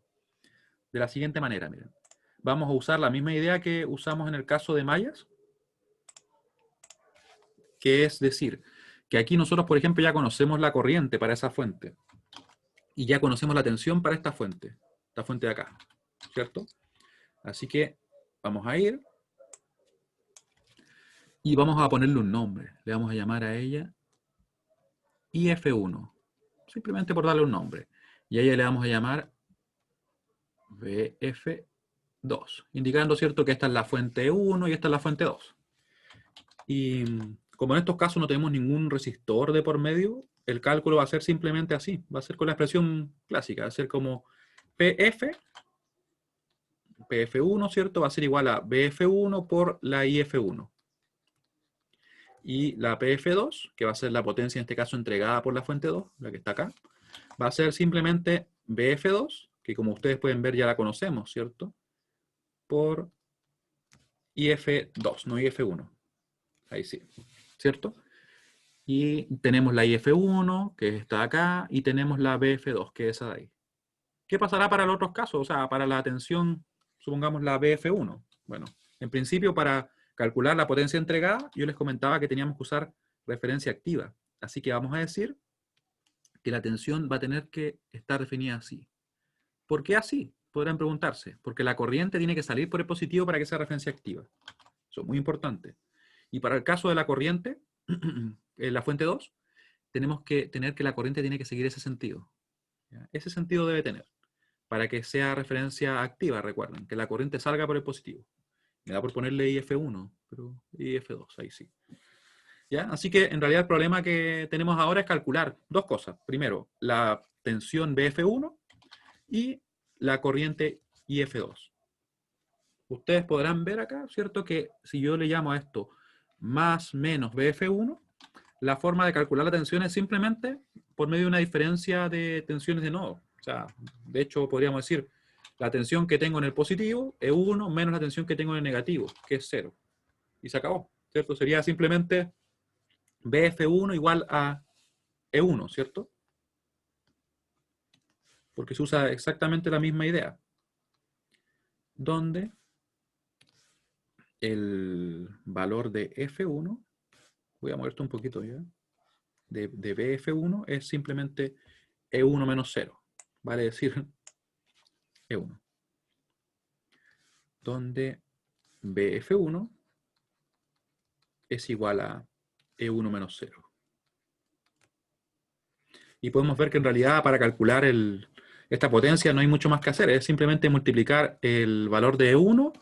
De la siguiente manera, miren. Vamos a usar la misma idea que usamos en el caso de mallas, que es decir, que aquí nosotros, por ejemplo, ya conocemos la corriente para esa fuente y ya conocemos la tensión para esta fuente de acá, ¿cierto? Así que vamos a ir y vamos a ponerle un nombre. Le vamos a llamar a ella IF1, simplemente por darle un nombre. Y a ella le vamos a llamar BF2, indicando, ¿cierto?, que esta es la fuente 1 y esta es la fuente 2. Y como en estos casos no tenemos ningún resistor de por medio, el cálculo va a ser simplemente así, va a ser con la expresión clásica, va a ser como PF1, ¿cierto?, va a ser igual a BF1 por la IF1. Y la PF2, que va a ser la potencia en este caso entregada por la fuente 2, la que está acá, va a ser simplemente BF2, que como ustedes pueden ver ya la conocemos, ¿cierto?, por IF2, no IF1. Ahí sí, ¿cierto? Y tenemos la IF1, que está acá, y tenemos la BF2, que es esa de ahí. ¿Qué pasará para los otros casos? O sea, para la tensión, supongamos la BF1. Bueno, en principio para calcular la potencia entregada, yo les comentaba que teníamos que usar referencia activa. Así que vamos a decir que la tensión va a tener que estar definida así. ¿Por qué así? Podrán preguntarse. Porque la corriente tiene que salir por el positivo para que sea referencia activa. Eso es muy importante. Y para el caso de la corriente, en la fuente 2, tenemos que tener que la corriente tiene que seguir ese sentido. ¿Ya? Ese sentido debe tener. Para que sea referencia activa, recuerden, que la corriente salga por el positivo. Me da por ponerle IF1, pero IF2, ahí sí. ¿Ya? Así que en realidad el problema que tenemos ahora es calcular dos cosas. Primero, la tensión BF1 y la corriente IF2. Ustedes podrán ver acá, ¿cierto? Que si yo le llamo a esto más menos BF1, la forma de calcular la tensión es simplemente por medio de una diferencia de tensiones de nodo. O sea, de hecho podríamos decir, la tensión que tengo en el positivo es 1 menos la tensión que tengo en el negativo, que es 0. Y se acabó, ¿cierto? Sería simplemente BF1 igual a E1, ¿cierto? Porque se usa exactamente la misma idea. Donde el valor de F1 voy a moverte un poquito ya, de BF1 es simplemente E1 menos 0, vale decir E1, donde BF1 es igual a E1 menos 0. Y podemos ver que en realidad para calcular esta potencia no hay mucho más que hacer, es simplemente multiplicar el valor de E1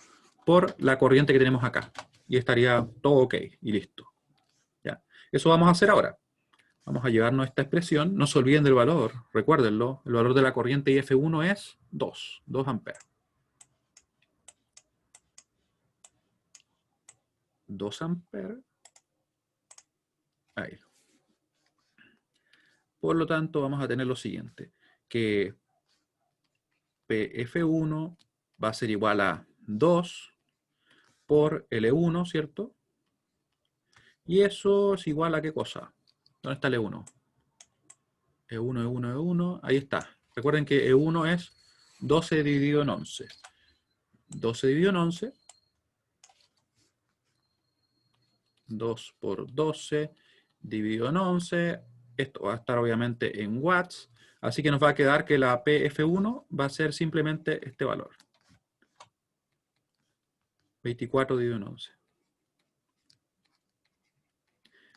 por la corriente que tenemos acá. Y estaría todo ok y listo. ¿Ya? Eso vamos a hacer ahora. Vamos a llevarnos esta expresión. No se olviden del valor, recuérdenlo. El valor de la corriente IF1 es 2 amperes. 2 amperes. Ahí. Por lo tanto, vamos a tener lo siguiente, que PF1 va a ser igual a 2 por L1, ¿cierto? Y eso es igual a ¿qué cosa? ¿Dónde está el E1? E1, E1, E1, ahí está. Recuerden que E1 es 12 dividido en 11. 12 dividido en 11. 2 por 12 dividido en 11. Esto va a estar obviamente en watts. Así que nos va a quedar que la PF1 va a ser simplemente este valor. 24 dividido en 11.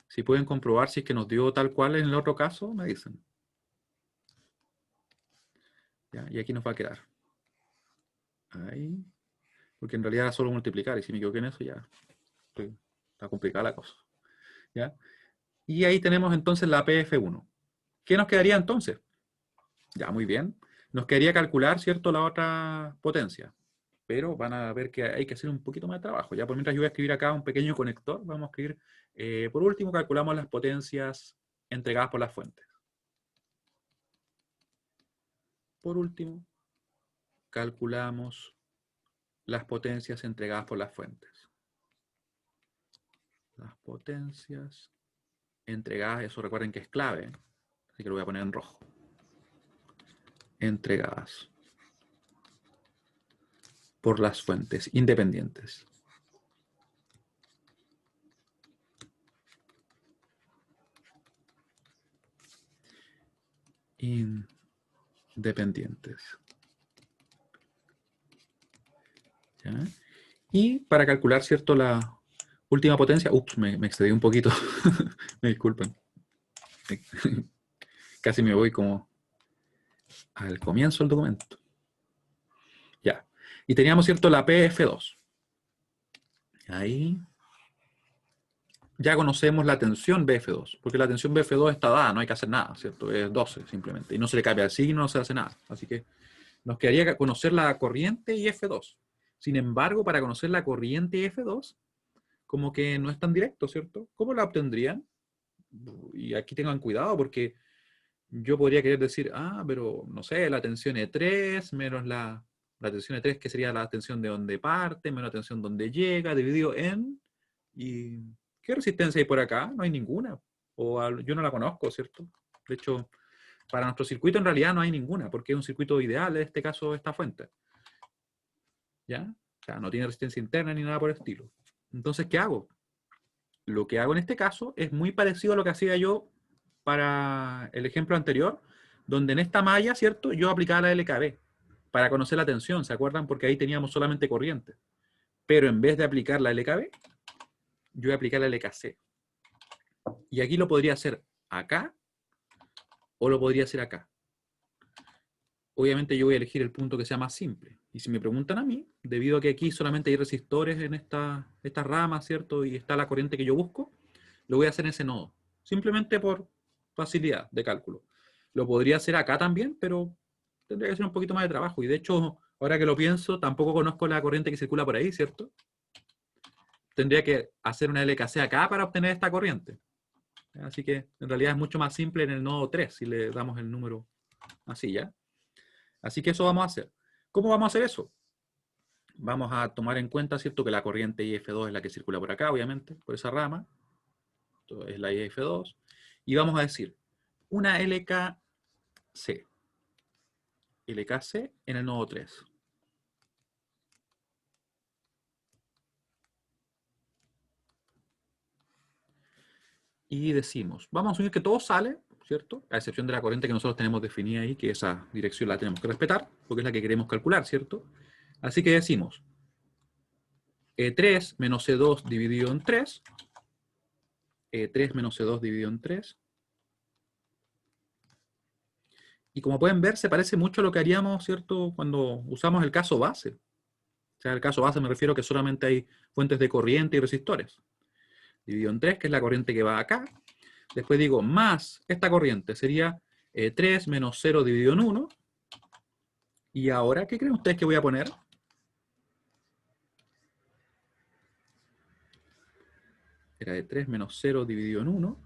Si pueden comprobar si es que nos dio tal cual en el otro caso, me dicen. ¿Ya? Y aquí nos va a quedar. Ahí. Porque en realidad era solo multiplicar. Y si me equivoqué en eso, ya está complicada la cosa. ¿Ya? Y ahí tenemos entonces la PF1. ¿Qué nos quedaría entonces? Ya, muy bien. Nos quedaría calcular, ¿cierto?, la otra potencia. Pero van a ver que hay que hacer un poquito más de trabajo. Ya por mientras yo voy a escribir acá un pequeño conector, vamos a escribir, por último, calculamos las potencias entregadas por las fuentes. Por último, calculamos las potencias entregadas por las fuentes. Las potencias entregadas, eso recuerden que es clave, así que lo voy a poner en rojo. Entregadas por las fuentes independientes. Independientes. ¿Ya? Y para calcular, ¿cierto?, la última potencia, ups, me excedí un poquito, me disculpen. Casi me voy como al comienzo del documento. Ya. Y teníamos, ¿cierto?, la PF2. Ahí ya conocemos la tensión BF2, porque la tensión BF2 está dada, no hay que hacer nada, ¿cierto? Es 12 simplemente. Y no se le cambia el signo, no se hace nada. Así que nos quedaría conocer la corriente y F2. Sin embargo, para conocer la corriente y F2, como que no es tan directo, ¿cierto? ¿Cómo la obtendrían? Y aquí tengan cuidado porque yo podría querer decir, pero no sé, la tensión E3 menos la tensión E3, que sería la tensión de donde parte, menos la tensión donde llega, dividido en... ¿Y qué resistencia hay por acá? No hay ninguna. Yo no la conozco, ¿cierto? De hecho, para nuestro circuito en realidad no hay ninguna, porque es un circuito ideal, en este caso, esta fuente. ¿Ya? O sea, no tiene resistencia interna ni nada por el estilo. Entonces, ¿qué hago? Lo que hago en este caso es muy parecido a lo que hacía yo para el ejemplo anterior, donde en esta malla, ¿cierto?, yo aplicaba la LKB para conocer la tensión, ¿se acuerdan? Porque ahí teníamos solamente corriente. Pero en vez de aplicar la LKB, yo voy a aplicar la LKC. Y aquí lo podría hacer acá o lo podría hacer acá. Obviamente yo voy a elegir el punto que sea más simple. Y si me preguntan a mí, debido a que aquí solamente hay resistores en esta rama, ¿cierto? Y está la corriente que yo busco, lo voy a hacer en ese nodo. Simplemente por facilidad de cálculo. Lo podría hacer acá también, pero tendría que hacer un poquito más de trabajo. Y de hecho, ahora que lo pienso, tampoco conozco la corriente que circula por ahí, ¿cierto? Tendría que hacer una LKC acá para obtener esta corriente. Así que en realidad es mucho más simple en el nodo 3 si le damos el número así, ¿ya? Así que eso vamos a hacer. ¿Cómo vamos a hacer eso? Vamos a tomar en cuenta, ¿cierto?, que la corriente IF2 es la que circula por acá, obviamente, por esa rama. Esto es la IF2. Y vamos a decir una LKC. LKC en el nodo 3. y decimos, vamos a asumir que todo sale, ¿cierto? A excepción de la corriente que nosotros tenemos definida ahí, que esa dirección la tenemos que respetar, porque es la que queremos calcular, ¿cierto? Así que decimos, E3 menos E2 dividido en 3, E3 menos E2 dividido en 3, y como pueden ver, se parece mucho a lo que haríamos, ¿cierto?, cuando usamos el caso base. O sea, el caso base me refiero a que solamente hay fuentes de corriente y resistores. Dividido en 3, que es la corriente que va acá. Después digo, más esta corriente sería 3 menos 0 dividido en 1. Y ahora, ¿qué creen ustedes que voy a poner? Era de 3 menos 0 dividido en 1.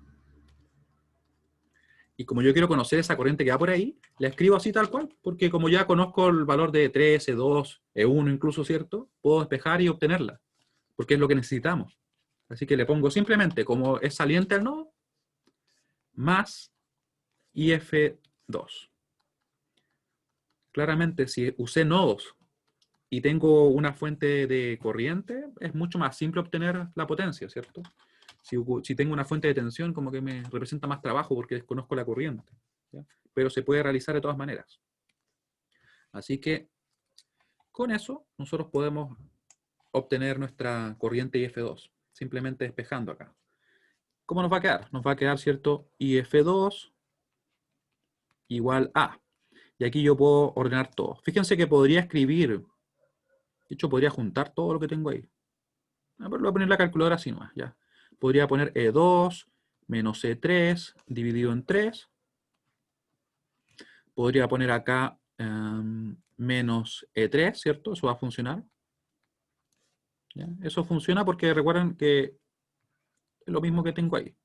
Y como yo quiero conocer esa corriente que va por ahí, la escribo así tal cual, porque como ya conozco el valor de E3, E2, E1 incluso, ¿cierto? Puedo despejar y obtenerla, porque es lo que necesitamos. Así que le pongo simplemente, como es saliente al nodo, más IF2. Claramente, si usé nodos y tengo una fuente de corriente, es mucho más simple obtener la potencia, ¿cierto? Si tengo una fuente de tensión, como que me representa más trabajo porque desconozco la corriente, ¿ya? Pero se puede realizar de todas maneras. Así que, con eso, nosotros podemos obtener nuestra corriente IF2, simplemente despejando acá. ¿Cómo nos va a quedar? Nos va a quedar, ¿cierto? IF2 igual a. Y aquí yo puedo ordenar todo. Fíjense que podría escribir, de hecho podría juntar todo lo que tengo ahí. Pero lo voy a poner la calculadora así nomás, ya. Podría poner E2 menos E3 dividido en 3. Podría poner acá menos E3, ¿cierto? Eso va a funcionar. ¿Ya? Eso funciona porque recuerden que es lo mismo que tengo ahí.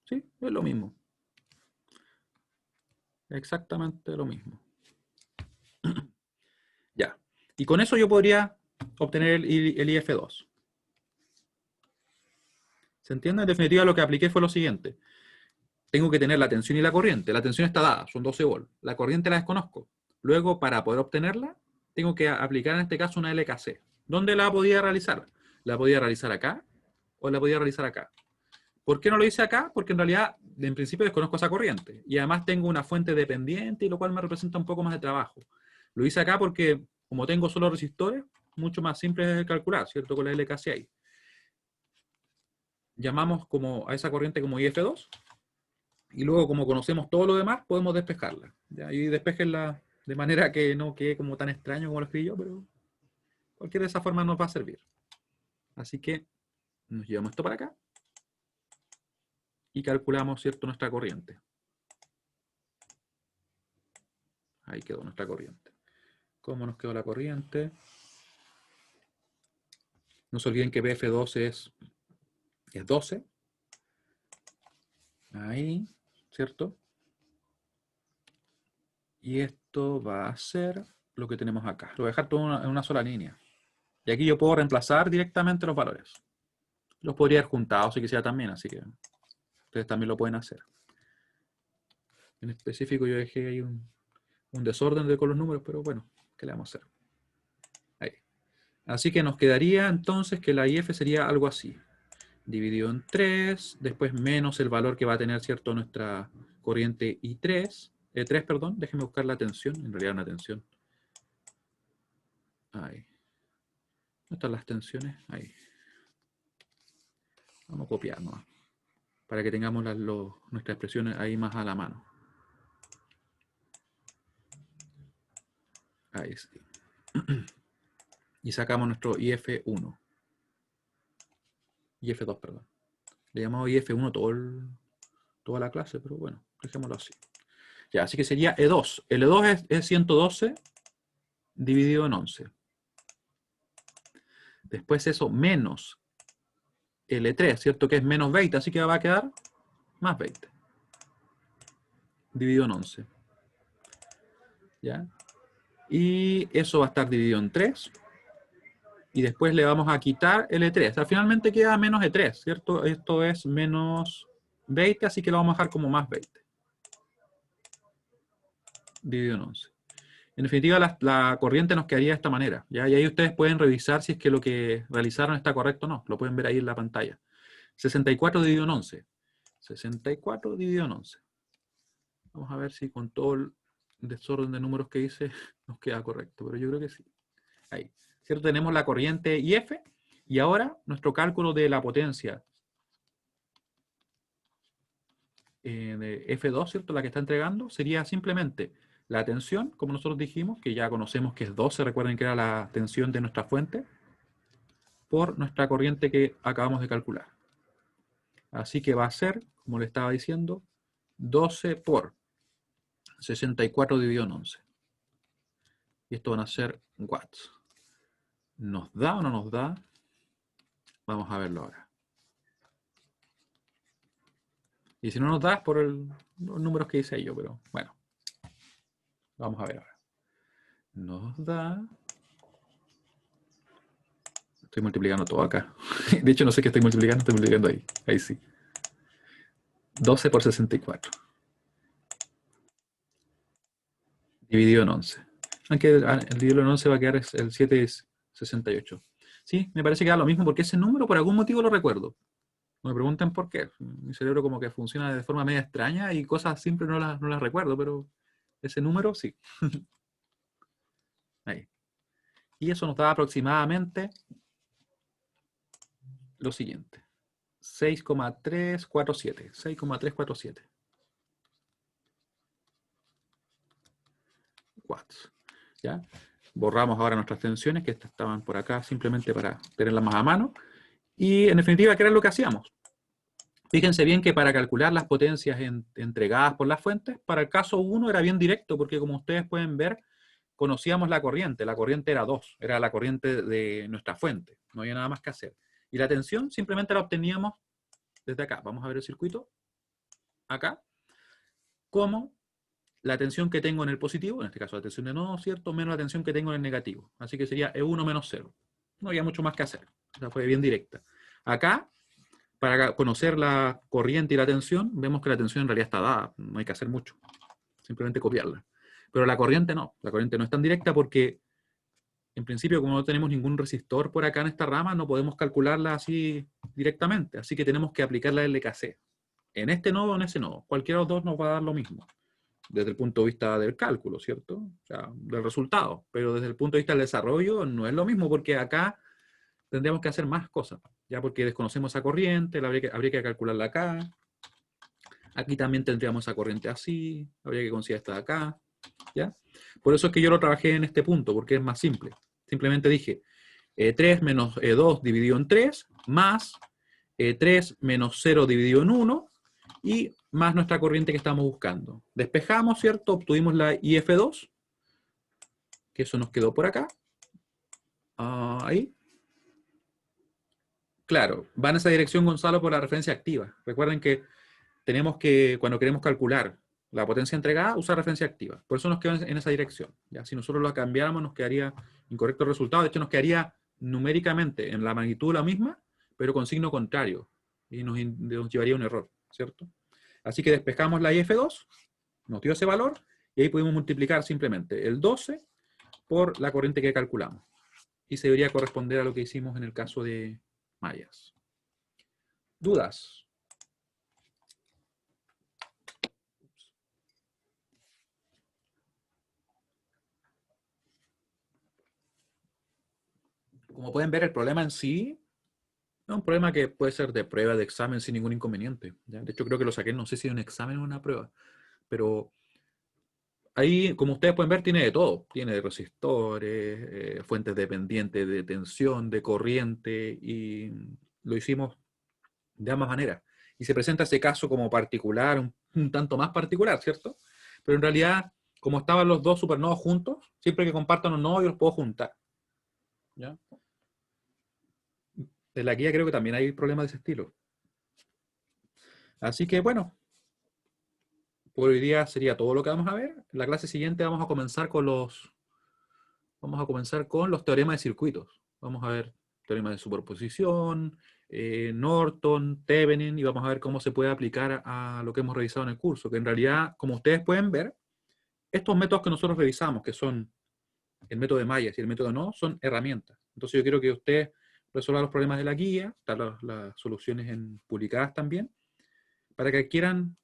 ¿Sí? Es lo mismo. Exactamente lo mismo. Ya. Y con eso yo podría obtener el IF2. ¿Se entiende? En definitiva, lo que apliqué fue lo siguiente. Tengo que tener la tensión y la corriente. La tensión está dada, son 12 volts. La corriente la desconozco. Luego, para poder obtenerla, tengo que aplicar en este caso una LKC. ¿Dónde la podía realizar? ¿La podía realizar acá o la podía realizar acá? ¿Por qué no lo hice acá? Porque en realidad, en principio, desconozco esa corriente. Y además tengo una fuente dependiente, y lo cual me representa un poco más de trabajo. Lo hice acá porque, como tengo solo resistores, mucho más simple de calcular, ¿cierto? Con la LKC ahí. Llamamos como a esa corriente como IF2. Y luego, como conocemos todo lo demás, podemos despejarla. ¿Ya? Y despejenla de manera que no quede como tan extraño como lo escribí yo, pero cualquiera de esas formas nos va a servir. Así que nos llevamos esto para acá y calculamos, ¿cierto?, nuestra corriente. Ahí quedó nuestra corriente. ¿Cómo nos quedó la corriente? No se olviden que PF2 es 12. Ahí, ¿cierto? Y esto va a ser lo que tenemos acá. Lo voy a dejar todo en una sola línea. Y aquí yo puedo reemplazar directamente los valores. Los podría haber juntado si quisiera también, así que ustedes también lo pueden hacer. En específico yo dejé ahí un desorden con los números, pero bueno, ¿qué le vamos a hacer? Ahí. Así que nos quedaría entonces que la IF sería algo así. Dividido en 3, después menos el valor que va a tener, ¿cierto?, nuestra corriente I3. E3, perdón, déjenme buscar la tensión, en realidad una tensión. Ahí. ¿Dónde están las tensiones? Ahí. Vamos a copiar nomás, para que tengamos nuestras expresiones ahí más a la mano. Ahí sí. Y sacamos nuestro IF1. IF2, perdón. Le llamamos IF1 toda la clase, pero bueno, dejémoslo así. Ya, así que sería E2. El E2 es 112 dividido en 11. Después eso menos el E3, ¿cierto? Que es menos 20, así que va a quedar más 20. Dividido en 11. ¿Ya? Y eso va a estar dividido en 3. Y después le vamos a quitar el E3. O sea, finalmente queda menos E3, ¿cierto? Esto es menos 20, así que lo vamos a dejar como más 20. Dividido en 11. En definitiva, la corriente nos quedaría de esta manera, ¿ya? Y ahí ustedes pueden revisar si es que lo que realizaron está correcto o no. Lo pueden ver ahí en la pantalla. 64 dividido en 11. 64 dividido en 11. Vamos a ver si con todo el desorden de números que hice nos queda correcto, pero yo creo que sí. Ahí. ¿Cierto? Tenemos la corriente IF y ahora nuestro cálculo de la potencia de F2, ¿cierto? La que está entregando, sería simplemente la tensión, como nosotros dijimos, que ya conocemos que es 12, recuerden que era la tensión de nuestra fuente, por nuestra corriente que acabamos de calcular. Así que va a ser, como le estaba diciendo, 12 por 64 dividido en 11. Y esto van a ser watts. ¿Nos da o no nos da? Vamos a verlo ahora. Y si no nos da es por los números que hice yo, pero bueno. Vamos a ver ahora. Nos da... Estoy multiplicando todo acá. De hecho, no sé qué estoy multiplicando ahí. Ahí sí. 12 por 64. Dividido en 11. Aunque el dividido en 11 va a quedar el 7,68. Sí, me parece que da lo mismo porque ese número por algún motivo lo recuerdo. No me pregunten por qué. Mi cerebro como que funciona de forma media extraña y cosas simples no las recuerdo, pero ese número sí. Ahí. Y eso nos da aproximadamente lo siguiente. 6,347. 6,347 watts. ¿Ya? Borramos ahora nuestras tensiones, que estaban por acá, simplemente para tenerlas más a mano. Y en definitiva, ¿qué era lo que hacíamos? Fíjense bien que para calcular las potencias entregadas por las fuentes, para el caso 1 era bien directo, porque como ustedes pueden ver, conocíamos la corriente era 2, era la corriente de nuestra fuente, no había nada más que hacer. Y la tensión simplemente la obteníamos desde acá. Vamos a ver el circuito, acá, como la tensión que tengo en el positivo, en este caso la tensión de nodo, ¿cierto? Menos la tensión que tengo en el negativo. Así que sería E1 menos 0. No había mucho más que hacer. O sea, fue bien directa. Acá, para conocer la corriente y la tensión, vemos que la tensión en realidad está dada. No hay que hacer mucho. Simplemente copiarla. Pero la corriente no. La corriente no es tan directa porque, en principio, como no tenemos ningún resistor por acá en esta rama, no podemos calcularla así directamente. Así que tenemos que aplicar la LKC. En este nodo o en ese nodo. Cualquiera de los dos nos va a dar lo mismo. Desde el punto de vista del cálculo, ¿cierto? O sea, del resultado. Pero desde el punto de vista del desarrollo no es lo mismo, porque acá tendríamos que hacer más cosas, ya porque desconocemos esa corriente, habría que calcularla acá. Aquí también tendríamos esa corriente así, habría que considerar esta de acá, ¿ya? Por eso es que yo lo trabajé en este punto, porque es más simple. Simplemente dije 3 menos 2 dividido en 3, más 3 menos 0 dividido en 1, y más nuestra corriente que estamos buscando. Despejamos, ¿cierto? Obtuvimos la IF2, que eso nos quedó por acá. Ahí. Claro, va en esa dirección, Gonzalo, por la referencia activa. Recuerden que tenemos que, cuando queremos calcular la potencia entregada, usar referencia activa. Por eso nos quedó en esa dirección. ¿Ya? Si nosotros lo cambiáramos, nos quedaría incorrecto el resultado. De hecho, nos quedaría numéricamente en la magnitud la misma, pero con signo contrario. Y nos llevaría a un error, ¿cierto? Así que despejamos la IF2, nos dio ese valor, y ahí podemos multiplicar simplemente el 12 por la corriente que calculamos. Y se debería corresponder a lo que hicimos en el caso de mallas. ¿Dudas? Como pueden ver, el problema en sí es un problema que puede ser de prueba, de examen, sin ningún inconveniente. ¿Ya? De hecho, creo que lo saqué, no sé si de un examen o una prueba. Pero ahí, como ustedes pueden ver, tiene de todo. Tiene de resistores, fuentes dependientes de tensión, de corriente, y lo hicimos de ambas maneras. Y se presenta ese caso como particular, un tanto más particular, ¿cierto? Pero en realidad, como estaban los dos supernodos juntos, siempre que compartan un nodo, yo los puedo juntar. ¿Ya? En la guía creo que también hay problemas de ese estilo. Así que bueno, por hoy día sería todo lo que vamos a ver. En la clase siguiente vamos a comenzar con los teoremas de circuitos. Vamos a ver teoremas de superposición, Norton, Thevenin, y vamos a ver cómo se puede aplicar a lo que hemos revisado en el curso. Que en realidad, como ustedes pueden ver, estos métodos que nosotros revisamos, que son el método de mallas y el método no, son herramientas. Entonces yo quiero que ustedes resolver los problemas de la guía, están las soluciones publicadas también, para que adquieran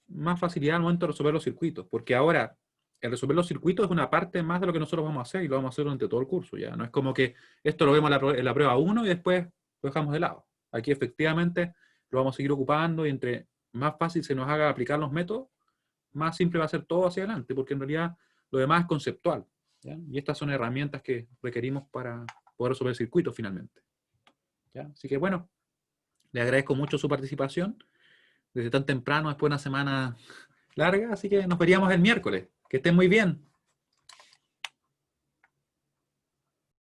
más facilidad al momento de resolver los circuitos, porque ahora el resolver los circuitos es una parte más de lo que nosotros vamos a hacer y lo vamos a hacer durante todo el curso. Ya no es como que esto lo vemos en la prueba 1 y después lo dejamos de lado. Aquí efectivamente lo vamos a seguir ocupando y entre más fácil se nos haga aplicar los métodos, más simple va a ser todo hacia adelante, porque en realidad lo demás es conceptual. ¿Ya? Y estas son herramientas que requerimos para poder resolver circuitos finalmente. ¿Ya? Así que bueno, le agradezco mucho su participación desde tan temprano, después de una semana larga, así que nos veríamos el miércoles. Que estén muy bien.